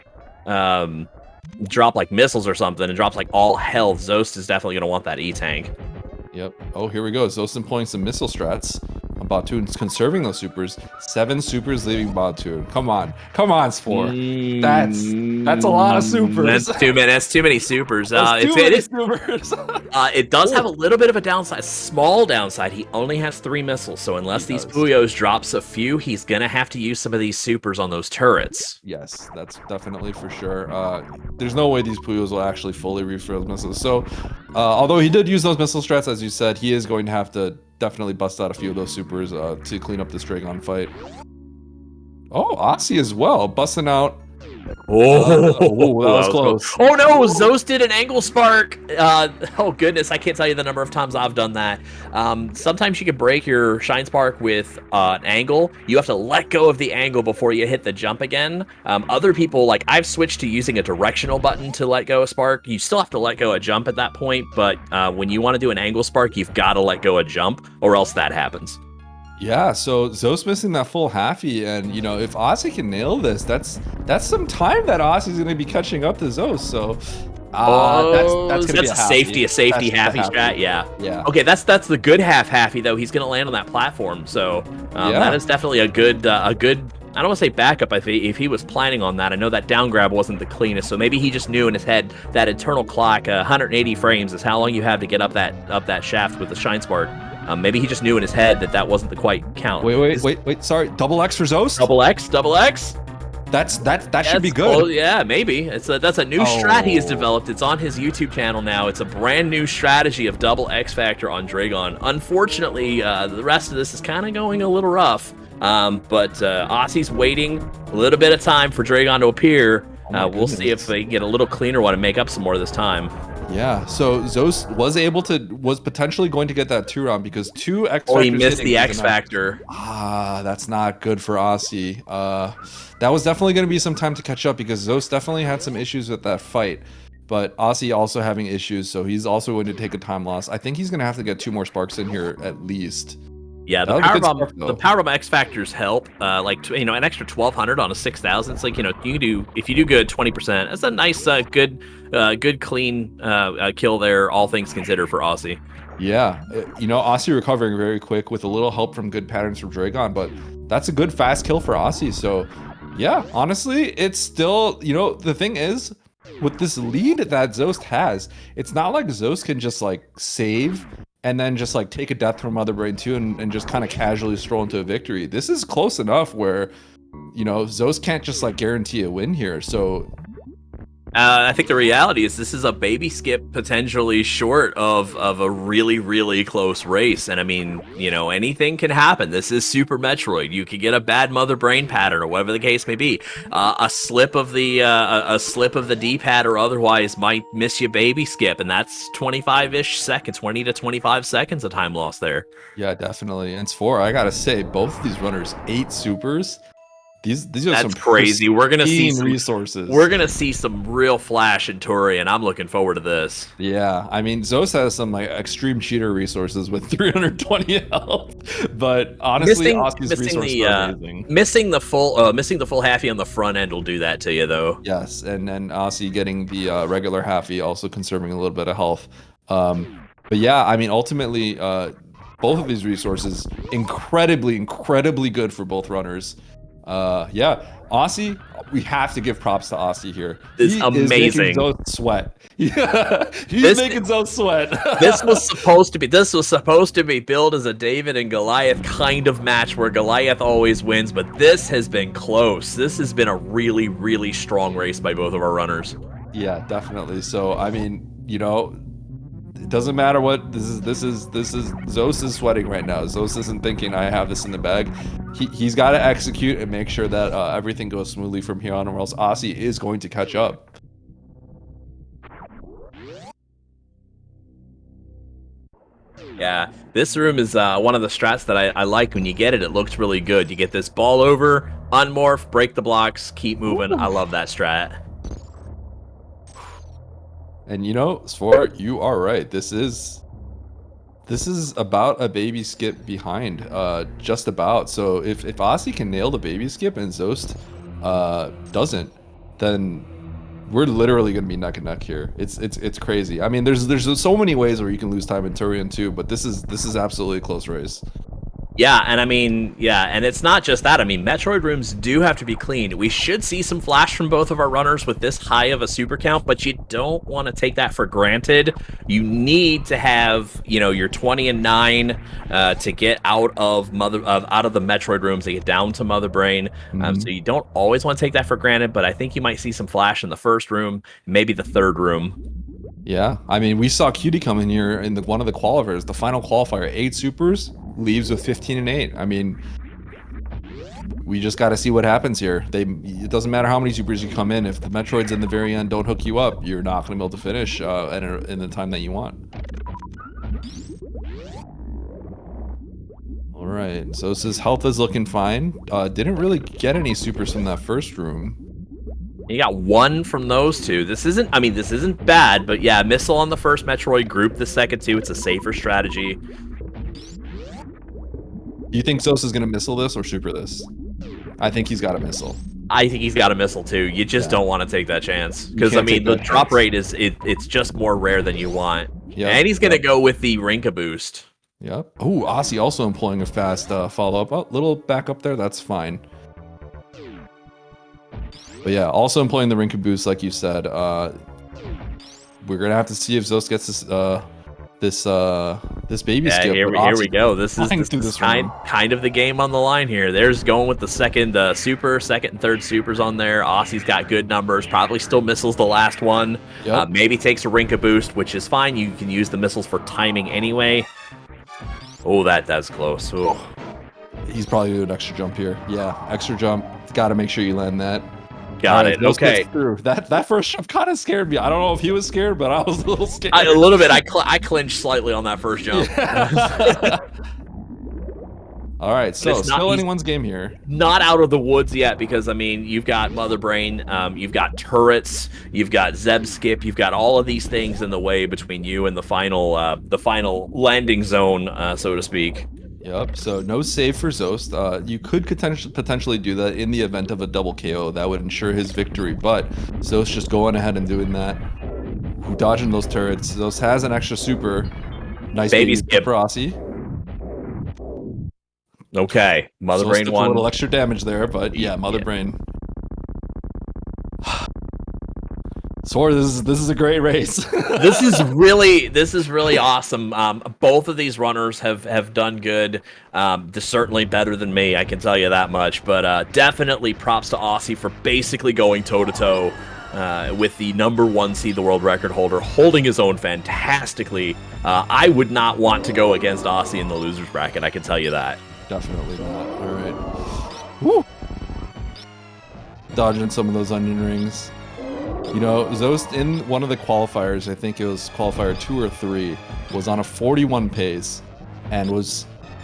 drop like missiles or something and drops like all health, Zoast is definitely gonna want that E-Tank.
Yep. Oh, here we go. Zoast employing some missile strats. Batoon's conserving those supers. 7 supers leaving Batoon. Come on, Spore. That's a lot of supers.
That's too many. That's too many supers.
That's too many supers.
It does have a little bit of a downside, small downside. He only has 3 missiles, so unless these Puyos drops a few, he's gonna have to use some of these supers on those turrets.
Yes, that's definitely for sure. There's no way these Puyos will actually fully refill those missiles. So, although he did use those missile strats, as you said, he is going to have to definitely bust out a few of those supers to clean up this Dragon fight. Oh, Osse as well, busting out.
Oh,
that was close.
Oh no, Zoast did an angle spark. Oh goodness, I can't tell you the number of times I've done that. Sometimes you can break your shine spark with an angle. You have to let go of the angle before you hit the jump again. Other people, like I've switched to using a directional button to let go a spark. You still have to let go a jump at that point, but when you want to do an angle spark, you've got to let go a jump, or else that happens.
Yeah, so Zoast missing that full halfie, and you know, if Osse can nail this, that's some time that Osse's gonna be catching up to Zoast. So that's gonna be a
safety halfie strat. Yeah. Okay, that's the good halfie though. He's gonna land on that platform, so that is definitely a good I don't want to say backup. I think if he was planning on that, I know that down grab wasn't the cleanest, so maybe he just knew in his head that internal clock, 180 frames is how long you have to get up that shaft with the shine spark. Maybe he just knew in his head that wasn't the quite count.
Wait. Sorry, double X for Zoast?
Double X.
That should be good.
Oh yeah, maybe. That's a new strat he has developed. It's on his YouTube channel now. It's a brand new strategy of double X Factor on Dragon. Unfortunately, the rest of this is kind of going a little rough. But Osse's waiting a little bit of time for Dragon to appear. We'll see if they get a little cleaner one and make up some more this time.
Yeah, so Zoast was potentially going to get that 2 round because 2 X Factors.
Oh, he missed the X Factor.
That's not good for Osse. That was definitely going to be some time to catch up because Zoast definitely had some issues with that fight. But Osse also having issues, so he's also going to take a time loss. I think he's going to have to get 2 more sparks in here at least.
Yeah, the powerbomb X Factors help. Like an extra 1,200 on a 6,000. It's like if you do good 20%. That's a nice good clean kill there, all things considered for Osse.
Yeah, Osse recovering very quick with a little help from good patterns from Dragon, but that's a good fast kill for Osse. So yeah, honestly, it's still the thing is with this lead that Zoast has, it's not like Zoast can just like save and then just like take a death from Mother Brain 2 and just kind of casually stroll into a victory. This is close enough where, Zoast can't just like guarantee a win here. So
I think the reality is this is a baby skip potentially short of a really, really close race. And I mean, anything can happen. This is Super Metroid. You could get a bad Mother Brain pattern or whatever the case may be. A slip of the D-pad or otherwise might miss you baby skip. And that's 25-ish seconds, 20 to 25 seconds of time lost there.
Yeah, definitely. And Spore, I got to say, both of these runners, 8 supers. These are
That's
some
crazy. We're gonna see some
resources.
We're gonna see some real flash in Tori, and I'm looking forward to this.
Yeah, I mean, Zoast has some like extreme cheater resources with 320 health, but honestly, Osse's resources are amazing.
Missing the full halfie on the front end will do that to you, though.
Yes, and then Osse getting the regular halfie, also conserving a little bit of health. But yeah, I mean, ultimately, both of these resources incredibly good for both runners. Yeah, Osse, we have to give props to Osse here.
It's amazing.
Is making Zoast sweat. Yeah, he's making Zoast sweat.
This was supposed to be billed as a David and Goliath kind of match where Goliath always wins, but this has been close. This has been a really, really strong race by both of our runners.
Yeah, definitely. So I mean, it doesn't matter what this is. Zoast is sweating right now. Zoast isn't thinking I have this in the bag. He's got to execute and make sure that everything goes smoothly from here on, or else Osse is going to catch up.
Yeah, this room is one of the strats that I like. When you get it, it looks really good. You get this ball over, unmorph, break the blocks, keep moving. Ooh. I love that strat.
And Spore, you are right. This is about a baby skip behind, just about. So if Osse can nail the baby skip and Zoast doesn't, then we're literally gonna be neck and neck here. It's crazy. I mean, there's so many ways where you can lose time in Turian too, but this is absolutely a close race.
Yeah, and I mean, yeah, and it's not just that. I mean, Metroid rooms do have to be cleaned. We should see some flash from both of our runners with this high of a super count, but you don't want to take that for granted. You need to have, you know, your 20 and 9 to get out of the Metroid rooms to get down to Mother Brain. So you don't always want to take that for granted, but I think you might see some flash in the first room, maybe the third room.
Yeah, I mean, we saw Cutie come in here in one of the qualifiers, the final qualifier, 8 supers, leaves with 15 and 8. I mean, we just got to see what happens here. It doesn't matter how many supers you come in. If the Metroids in the very end don't hook you up, you're not going to be able to finish in the time that you want. All right, so his health is looking fine. Didn't really get any supers from that first room.
You got 1 from those 2. This isn't bad, but yeah, missile on the first Metroid, group the second 2. It's a safer strategy.
Do you think Zoast is going to missile this or super this? I think he's got a missile.
I think he's got a missile too. You just don't want to take that chance because I mean the drop rate it's just more rare than you want. Yep. And he's gonna go with the Rinka boost.
Yep. Oh, Osse also employing a fast follow up. Oh, little back up there. That's fine. But yeah, also employing the Rinka boost, like you said. We're gonna have to see if Zoast gets this baby skip.
Here we go. This is kind of the game on the line here. There's going with the second and third supers on there. Osse's got good numbers. Probably still missiles the last one. Yep. Maybe takes a Rinka boost, which is fine. You can use the missiles for timing anyway. Oh, that's close. Ooh.
He's probably doing an extra jump here. Yeah, extra jump. Got to make sure you land that.
Got it. Okay.
That first jump kind of scared me. I don't know if he was scared, but I was a little scared.
A little bit. I clinched slightly on that first jump.
Yeah. All right, so still anyone's game here.
Not out of the woods yet because, I mean, you've got Mother Brain, you've got turrets, you've got Zeb Skip, you've got all of these things in the way between you and the final landing zone, so to speak.
Yep, so no save for Zoast. You could potentially do that in the event of a double KO. That would ensure his victory, but Zoast just going ahead and doing that. Dodging those turrets. Zoast has an extra super. Nice baby skip for Osse.
Okay, Mother Brain won.
A little extra damage there, but yeah, Mother Brain. Sword, this is a great race.
this is really awesome. Both of these runners have done good. They're certainly better than me, I can tell you that much. But definitely props to Osse for basically going toe to toe with the #1 seed, the world record holder, holding his own fantastically. I would not want to go against Osse in the losers bracket. I can tell you that.
Definitely not. All right. Woo. Dodging some of those onion rings. You know, Zoast in one of the qualifiers, I think it was qualifier 2 or 3, was on a 41 pace and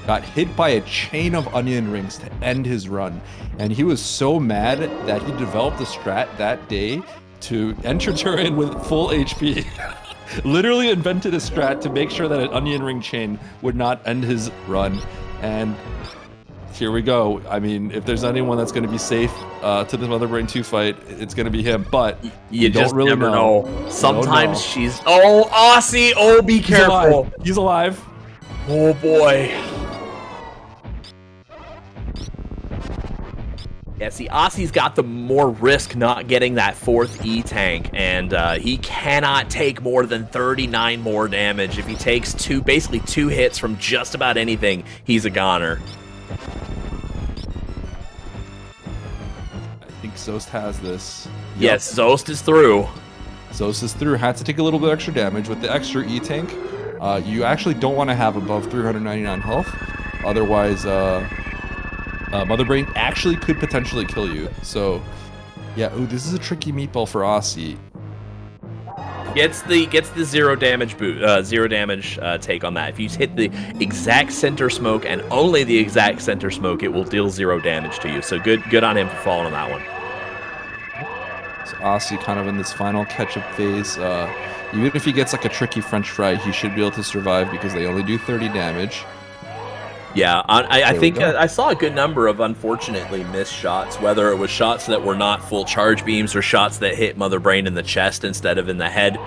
got hit by a chain of onion rings to end his run. And he was so mad that he developed a strat that day to enter turret with full HP. Literally invented a strat to make sure that an onion ring chain would not end his run. And here we go. I mean, if there's anyone that's going to be safe to the Mother Brain 2 fight, it's going to be him. But
you just don't really never know. Sometimes she's... Oh, Osse! Oh, be careful.
He's alive.
Oh, boy. Yeah, see, Osse's got the more risk not getting that 4th E-tank, and he cannot take more than 39 more damage. If he takes basically two hits from just about anything, he's a goner.
I think Zoast has this.
Yep. Yes, Zoast is through.
Zoast is through. Had to take a little bit extra damage with the extra E-tank. You actually don't want to have above 399 health. Otherwise, Mother Brain actually could potentially kill you. So, yeah. Ooh, this is a tricky meatball for Osse.
Gets the 0 damage take on that. If you hit the exact center smoke and only the exact center smoke, it will deal 0 damage to you. So good on him for falling on that one.
So Osse kind of in this final catch-up phase. Even if he gets like a tricky French fry, he should be able to survive because they only do 30 damage.
Yeah, I think I saw a good number of unfortunately missed shots, whether it was shots that were not full charge beams or shots that hit Mother Brain in the chest instead of in the head.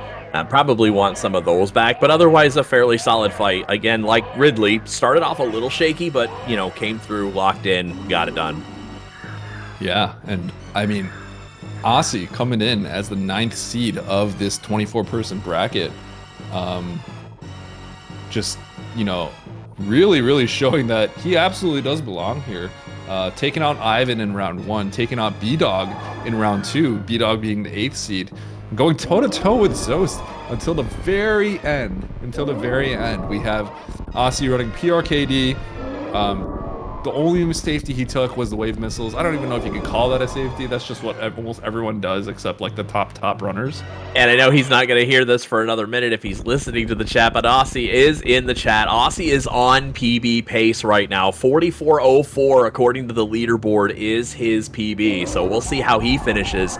Probably want some of those back, but otherwise a fairly solid fight. Again, like Ridley, started off a little shaky, but, you know, came through, locked in, got it done.
Yeah, and I mean, Osse coming in as the 9th seed of this 24-person bracket. Just, you know, really showing that he absolutely does belong here. Taking out Ivan in round 1, taking out B-Dog in round 2, B-Dog being the 8th seed, going toe-to-toe with Zoast until the very end. Until the very end, we have Osse running PRKD. The only safety he took was the wave missiles. I don't even know if you can call that a safety. That's just what almost everyone does, except like the top runners.
And I know he's not going to hear this for another minute if he's listening to the chat, but Osse is in the chat. Osse is on PB pace right now. 44.04, according to the leaderboard, is his PB. So we'll see how he finishes.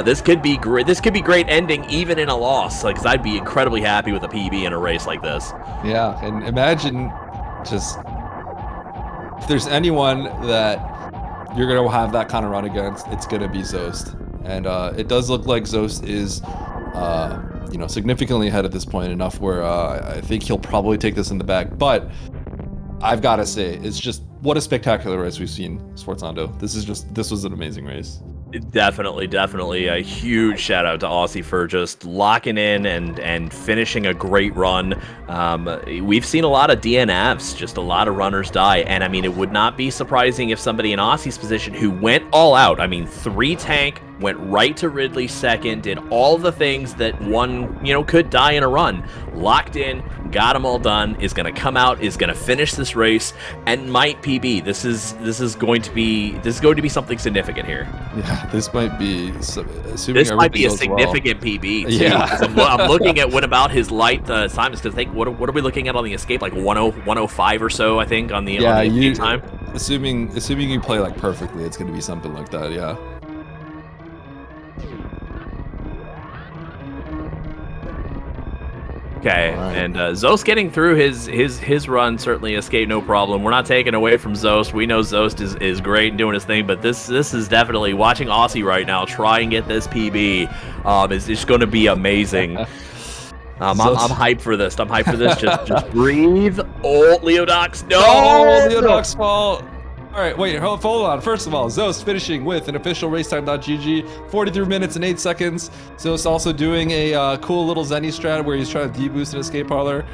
This could be great. This could be great ending even in a loss, because I'd be incredibly happy with a PB in a race like this.
Yeah, and imagine just if there's anyone that you're going to have that kind of run against, it's going to be Zoast. And it does look like Zoast is, you know, significantly ahead at this point, enough where I think he'll probably take this in the bag. But I've got to say, it's just what a spectacular race we've seen, Sforzando. This was an amazing race.
Definitely a huge shout out to Osse for just locking in and finishing a great run. We've seen a lot of DNFs, just a lot of runners die, and I mean, it would not be surprising if somebody in Osse's position who went all out, I mean, 3 tank, went right to Ridley second, did all the things that one, you know, could die in a run, locked in, got them all done, is going to come out, is going to finish this race, and might PB. This is going to be something significant here.
Yeah, this might be. Assuming
this might be a significant PB. Too,
yeah,
I'm looking at what about his light times, because I think what are we looking at on the escape, like 105 or so, I think, on the escape time.
Assuming you play like perfectly, it's going to be something like that. Yeah.
Okay, right. And Zoast getting through his run, certainly escape no problem. We're not taking away from Zoast. We know Zoast is great and doing his thing, but this is definitely, watching Osse right now try and get this PB is just going to be amazing. I'm hyped for this. I'm hyped for this. Just breathe. Oh, Leodox, no!
Oh, Leodox fall. All right, wait, hold on. First of all, Zoast finishing with an official racetime.gg, 43 minutes and 8 seconds. Zoast also doing a cool little Zenny strat where he's trying to deboost an escape parlor.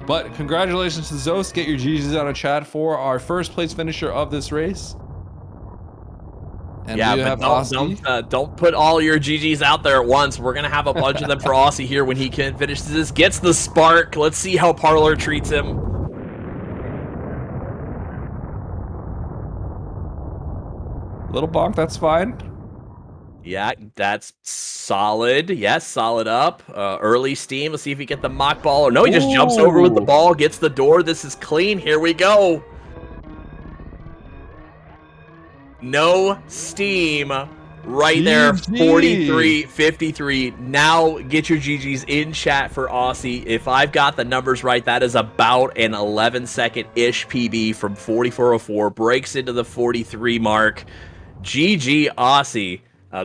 But congratulations to Zoast. Get your GGs on a chat for our first place finisher of this race. And
yeah, but don't put all your GGs out there at once. We're going to have a bunch of them for Osse here when he can finish this. Gets the spark. Let's see how Parlor treats him.
Little bonk, that's fine.
Yeah, that's solid. Yes, solid up. Early steam. Let's see if he get the mock ball. Or no, he just jumps over with the ball, gets the door. This is clean. Here we go. No steam. Right there, 43-53. Now get your GGs in chat for Osse. If I've got the numbers right, that is about an 11-second-ish PB from 44.04. Breaks into the 43 mark. GG Osse.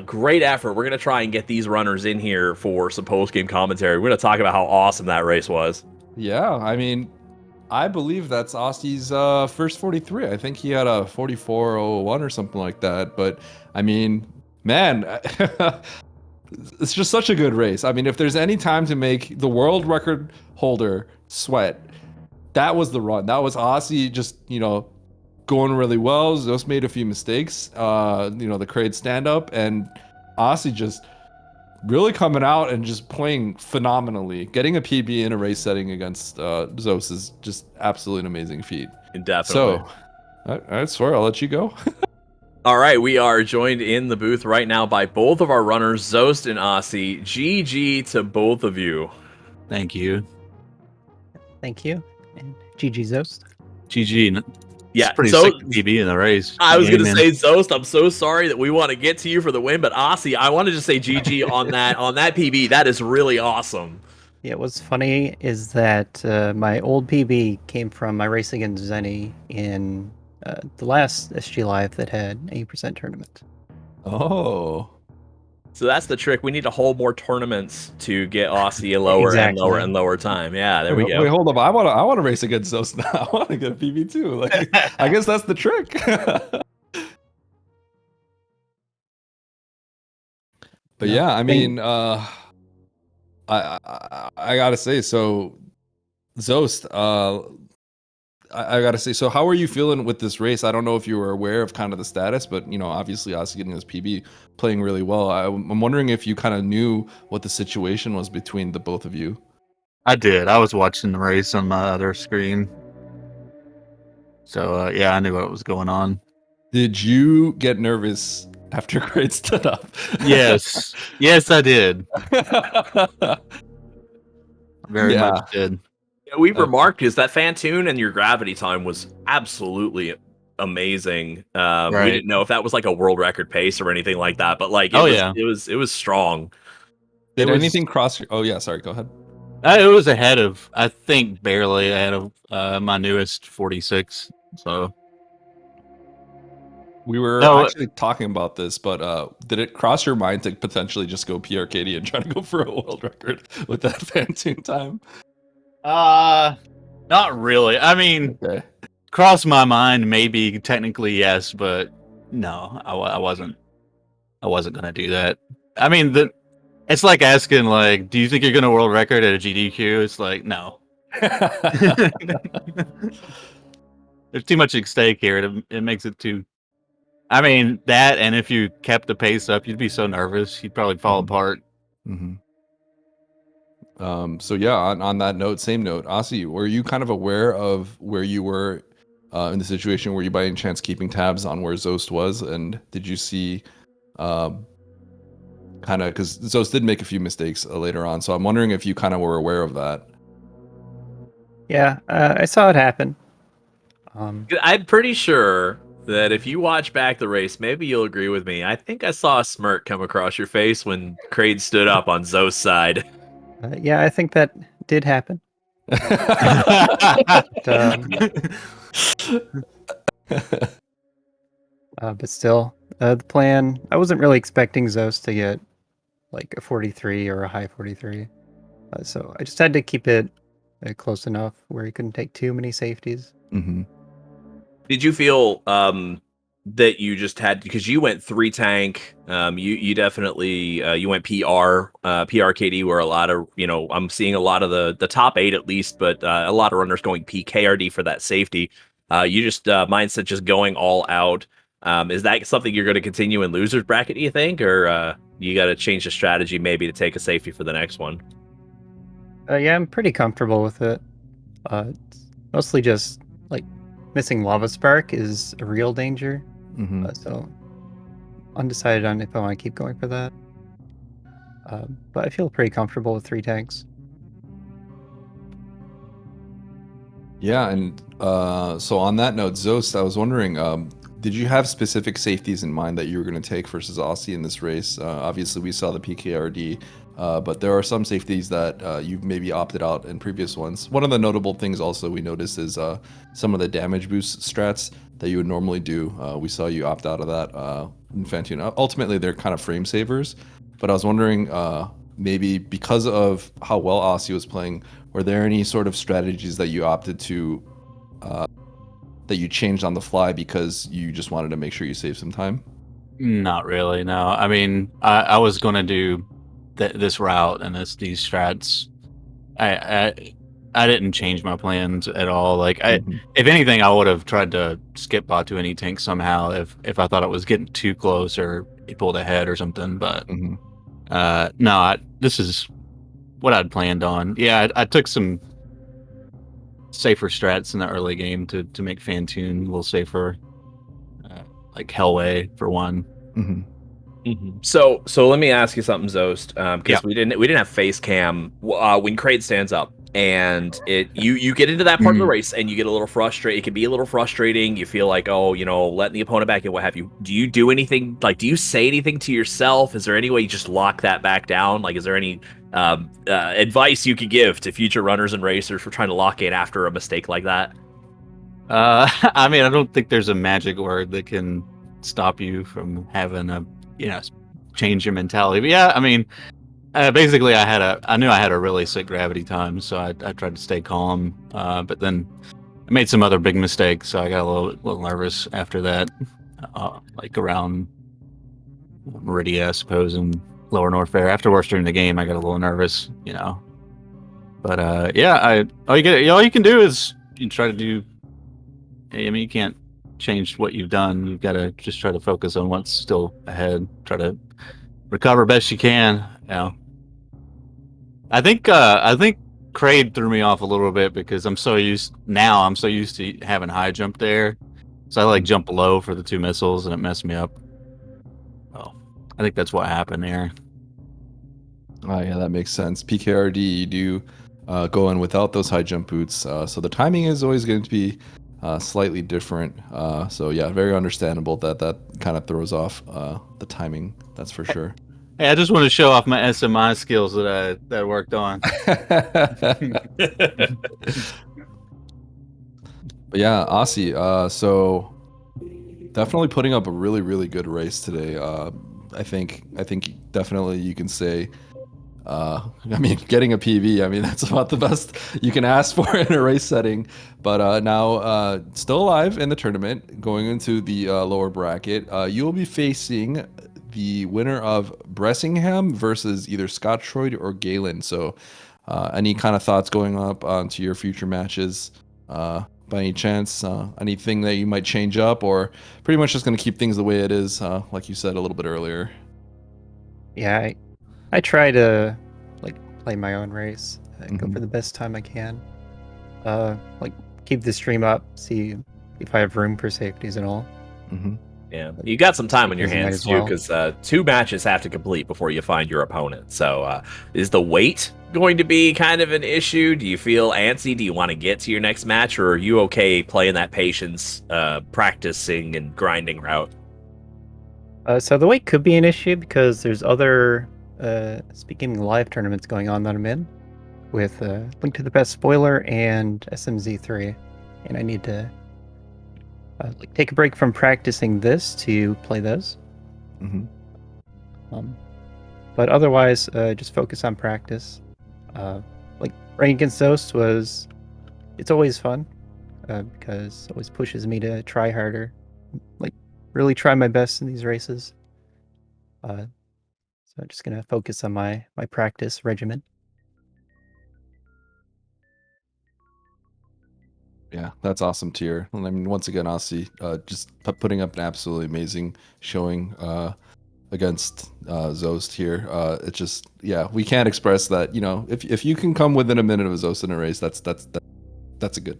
Great effort. We're going to try and get these runners in here for some post-game commentary. We're going to talk about how awesome that race was.
Yeah, I mean, I believe that's Osse's first 43. I think he had a 44.01 or something like that. But, I mean, man, it's just such a good race. I mean, if there's any time to make the world record holder sweat, that was the run. That was Osse just, you know, going really well. Zoast made a few mistakes, you know, the Kraid stand-up, and Osse just really coming out and just playing phenomenally. Getting a PB in a race setting against Zoast is just absolutely an amazing feat.
Definitely.
So, I swear, I'll let you go.
All right, we are joined in the booth right now by both of our runners, Zoast and Osse. GG to both of you.
Thank you.
Thank you. And GG Zoast.
GG.
Yeah,
pretty sick PB in the race.
I was going to say, Zoast, I'm so sorry that we want to get to you for the win, but Osse, I wanted to say GG on that PB. That is really awesome.
Yeah, what's funny is that my old PB came from my race against Zenny in the last SGLive that had 80% tournament.
Oh.
So that's the trick. We need to hold more tournaments to get Osse a lower and
Exactly.
lower and lower time. Yeah, there we go.
Wait, hold up. I wanna race against Zoast now. I wanna get a PB too. Like, I guess that's the trick. But yeah, I mean, I gotta say, so Zoast, I gotta say, so how are you feeling with this race? I don't know if you were aware of kind of the status, but obviously Osse getting his PB, playing really well. I'm wondering if you kind of knew what the situation was between the both of you.
I did. I was watching the race on my other screen. So, yeah, I knew what was going on.
Did you get nervous after Crate stood up?
Yes. Yes, I did. Very much did.
Yeah, we've remarked is that Fantoon and your gravity time was absolutely amazing.
Right.
We didn't know if that was like a world record pace or anything like that, but like it was strong.
Did anything cross your... Oh yeah, sorry, go ahead.
It was ahead of, I think, barely ahead of my newest 46. So
we were actually talking about this, but did it cross your mind to potentially just go PRKD and try to go for a world record with that Fantoon time?
Not really. I mean, crossed my mind, maybe technically yes, but no, I wasn't gonna do that. I mean, it's like asking, like, do you think you're gonna world record at a GDQ? It's like, no. There's too much at stake here. It makes it too. I mean, that, and if you kept the pace up, you'd be so nervous, you'd probably fall apart.
Mm-hmm. So yeah, on that note, same note, Osse, were you kind of aware of where you were in the situation? Were you by any chance keeping tabs on where Zoast was? And did you see kind of, because Zoast did make a few mistakes later on, so I'm wondering if you kind of were aware of that.
Yeah, I saw it happen.
I'm pretty sure that if you watch back the race, maybe you'll agree with me. I think I saw a smirk come across your face when Crade stood up on Zoast's side.
Yeah, I think that did happen. But still, the plan, I wasn't really expecting Zoast to get like a 43 or a high 43. So I just had to keep it close enough where he couldn't take too many safeties.
Mm-hmm.
Did you feel that you just had, because you went 3 tank, you definitely you went PRKD, where a lot of, I'm seeing a lot of the top 8 at least, but a lot of runners going PKRD for that safety. You just mindset just going all out. Is that something you're going to continue in losers bracket, do you think, or you got to change the strategy maybe to take a safety for the next one?
Yeah, I'm pretty comfortable with it. It's mostly just like missing Lava Spark is a real danger.
Mm-hmm.
So undecided on if I want to keep going for that. But I feel pretty comfortable with 3 tanks.
Yeah, and so on that note, Zoast, I was wondering, did you have specific safeties in mind that you were going to take versus Osse in this race? Obviously, we saw the PKRD, but there are some safeties that you've maybe opted out in previous ones. One of the notable things also we noticed is some of the damage boost strats that you would normally do. We saw you opt out of that in Fantoon. Ultimately, they're kind of frame savers, but I was wondering, maybe because of how well Osse was playing, were there any sort of strategies that you opted to, that you changed on the fly because you just wanted to make sure you save some time?
Not really, no. I mean, I was going to do this route and these strats. I didn't change my plans at all. Like, if anything, I would have tried to skip bot to any tank somehow if I thought it was getting too close or he pulled ahead or something. But no, this is what I'd planned on. Yeah, I took some safer strats in the early game to make Fantoon a little safer, like Hellway for one.
So let me ask you something, Zoast, because we didn't have face cam when Crate stands up, and you get into that part of the race and you get a little frustrated. It can be a little frustrating. You feel like, oh, letting the opponent back in, what have you. Do you do anything, like, do you say anything to yourself? Is there any way you just lock that back down? Like, is there any advice you could give to future runners and racers for trying to lock in after a mistake like that?
I mean, I don't think there's a magic word that can stop you from having a change your mentality. But yeah, I mean, basically, I knew I had a really sick gravity time, so I tried to stay calm. But then I made some other big mistakes, so I got a little nervous after that. Like around Meridia, I suppose, and Lower North Fair. Afterwards during the game, I got a little nervous, you know. But yeah, all you can do is you try to do. I mean, you can't change what you've done. You've got to just try to focus on what's still ahead. Try to recover best you can. You know. I think Kraid threw me off a little bit because I'm so used to having high jump there, so I like jump low for the 2 missiles and it messed me up. Oh, I think that's what happened there.
Oh yeah, that makes sense. PKRD, you do go in without those high jump boots, so the timing is always going to be slightly different. So yeah, very understandable that kind of throws off the timing. That's for sure.
Hey, I just want to show off my SMI skills that I worked on.
But yeah, Osse, so definitely putting up a really, really good race today. I think definitely you can say, I mean, getting a PB, I mean, that's about the best you can ask for in a race setting. But now, still alive in the tournament, going into the lower bracket, you'll be facing the winner of Bressingham versus either Scottroid or Galen. So any kind of thoughts going up onto your future matches by any chance? Anything that you might change up, or pretty much just going to keep things the way it is, like you said a little bit earlier?
Yeah, I try to like play my own race, go for the best time I can. Like keep the stream up, see if I have room for safeties and all.
Yeah, you got some time on your hands too,
well.
because 2 matches have to complete before you find your opponent. So, is the wait going to be kind of an issue? Do you feel antsy? Do you want to get to your next match, or are you okay playing that patience, practicing and grinding route?
So the wait could be an issue because there's other SpeedGaming live tournaments going on that I'm in, with Link to the Past Spoiler and SMZ3, and I need to like take a break from practicing this to play those. But otherwise, just focus on practice. Like playing against Zoast it's always fun because it always pushes me to try harder, like really try my best in these races. So I'm just gonna focus on my practice regimen.
Yeah, that's awesome to hear. I mean, once again, Osse, just putting up an absolutely amazing showing against Zoast here. It's just, yeah, we can't express that. You know, if you can come within a minute of a Zoast in a race, that's good.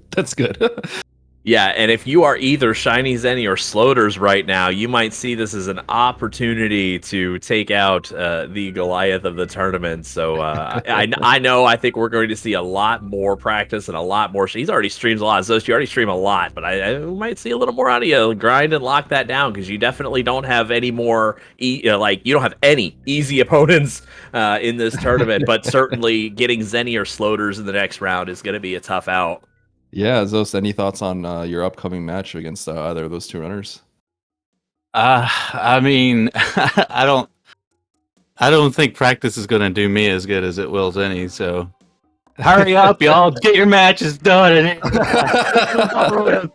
Yeah, and if you are either Shiny Zenny or Sloters right now, you might see this as an opportunity to take out the Goliath of the tournament. So I think we're going to see a lot more practice and a lot more. He's already streams a lot, so you already stream a lot, but I might see a little more out of you. Grind and lock that down, because you definitely don't have any more, you don't have any easy opponents in this tournament, but certainly getting Zenny or Sloters in the next round is going to be a tough out.
Yeah, Zoast, any thoughts on your upcoming match against either of those 2 runners?
I mean, I don't think practice is going to do me as good as it will Zenny. So, hurry up, y'all! Get your matches done.
Oh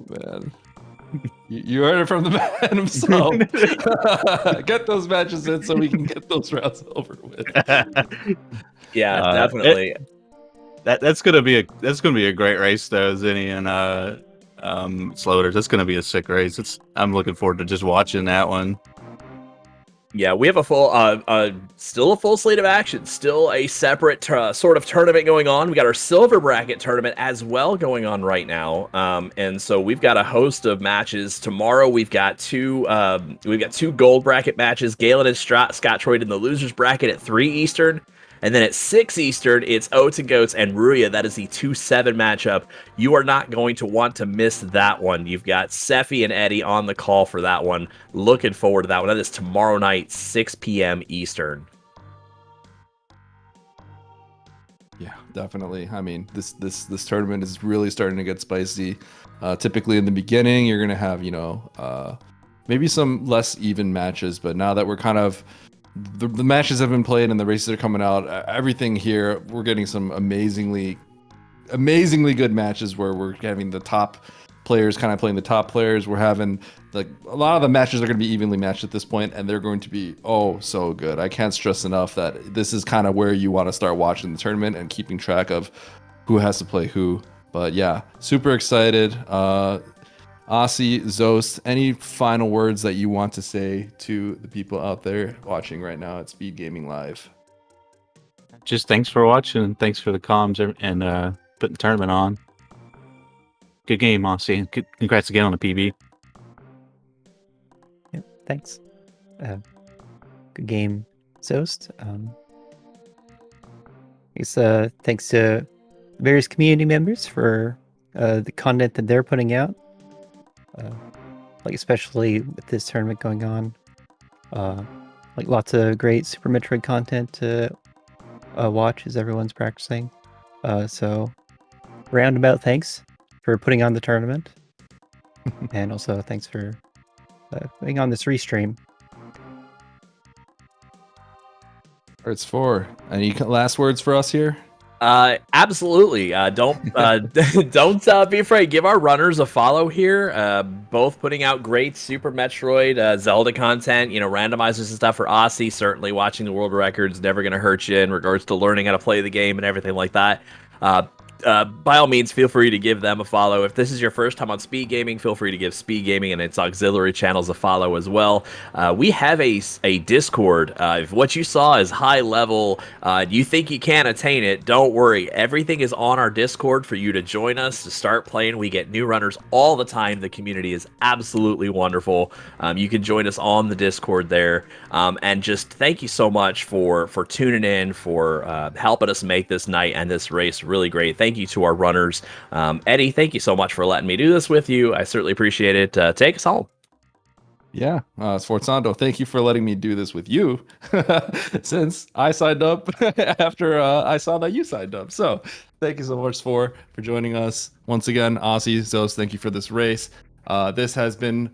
man, you heard it from the man himself. Get those matches in so we can get those rounds over with.
Yeah, definitely.
That's gonna be a great race though, Zenny and Sloters. That's gonna be a sick race. I'm looking forward to just watching that one.
Yeah, we have a full, still a full slate of action. Still a separate sort of tournament going on. We got our silver bracket tournament as well going on right now, and so we've got a host of matches tomorrow. We've got two gold bracket matches. Galen and Scottroid in the losers bracket at 3 Eastern. And then at 6 Eastern, it's Oats and Goats and Ruya. That is the 2-7 matchup. You are not going to want to miss that one. You've got Seffi and Eddie on the call for that one. Looking forward to that one. That is tomorrow night, 6 p.m. Eastern.
Yeah, Definitely. I mean, this tournament is really starting to get spicy. Typically in the beginning, you're gonna have maybe some less even matches, but now that we're kind of the matches have been played and the races are coming out, everything here, we're getting some amazingly good matches where we're having the top players kind of playing the top players. We're having like a lot of the matches are going to be evenly matched at this point, and they're going to be so good. I can't stress enough that this is kind of where you want to start watching the tournament and keeping track of who has to play who. But yeah, super excited. Osse, Zoast, any final words that you want to say to the people out there watching right now at SpeedGaming Live?
Just thanks for watching, and thanks for the comms and putting the tournament on. Good game, Osse. Congrats again on the PB.
Yep, thanks. Good game, Zoast. Thanks to various community members for the content that they're putting out. Like especially with this tournament going on, like lots of great Super Metroid content to watch as everyone's practicing. So roundabout thanks for putting on the tournament, and also thanks for putting on this restream.
It's 4. Any last words for us here?
Absolutely. Don't be afraid. Give our runners a follow here. Both putting out great Super Metroid, Zelda content. Randomizers and stuff for Osse. Certainly, watching the world records never gonna hurt you in regards to learning how to play the game and everything like that. By all means, feel free to give them a follow. If this is your first time on SpeedGaming, feel free to give SpeedGaming and its auxiliary channels a follow as well. We have a Discord. If what you saw is high level, you think you can't attain it, don't worry. Everything is on our Discord for you to join us, to start playing. We get new runners all the time. The community is absolutely wonderful. You can join us on the Discord there. And just thank you so much for tuning in, for helping us make this night and this race really great. Thank you to our runners. Eddie, thank you so much for letting me do this with you. I certainly appreciate it. Take us home.
Yeah, Sforzando, thank you for letting me do this with you, since I signed up after I saw that you signed up. So thank you so much for joining us. Once again, Osse, Zoast, thank you for this race. This has been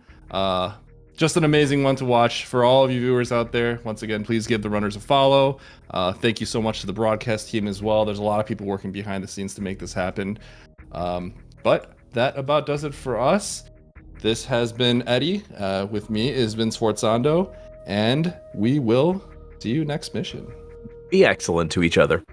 just an amazing one to watch for all of you viewers out there. Once again, please give the runners a follow. Thank you so much to the broadcast team as well. There's a lot of people working behind the scenes to make this happen. But that about does it for us. This has been Eddie. With me has been Sforzando, and we will see you next mission.
Be excellent to each other.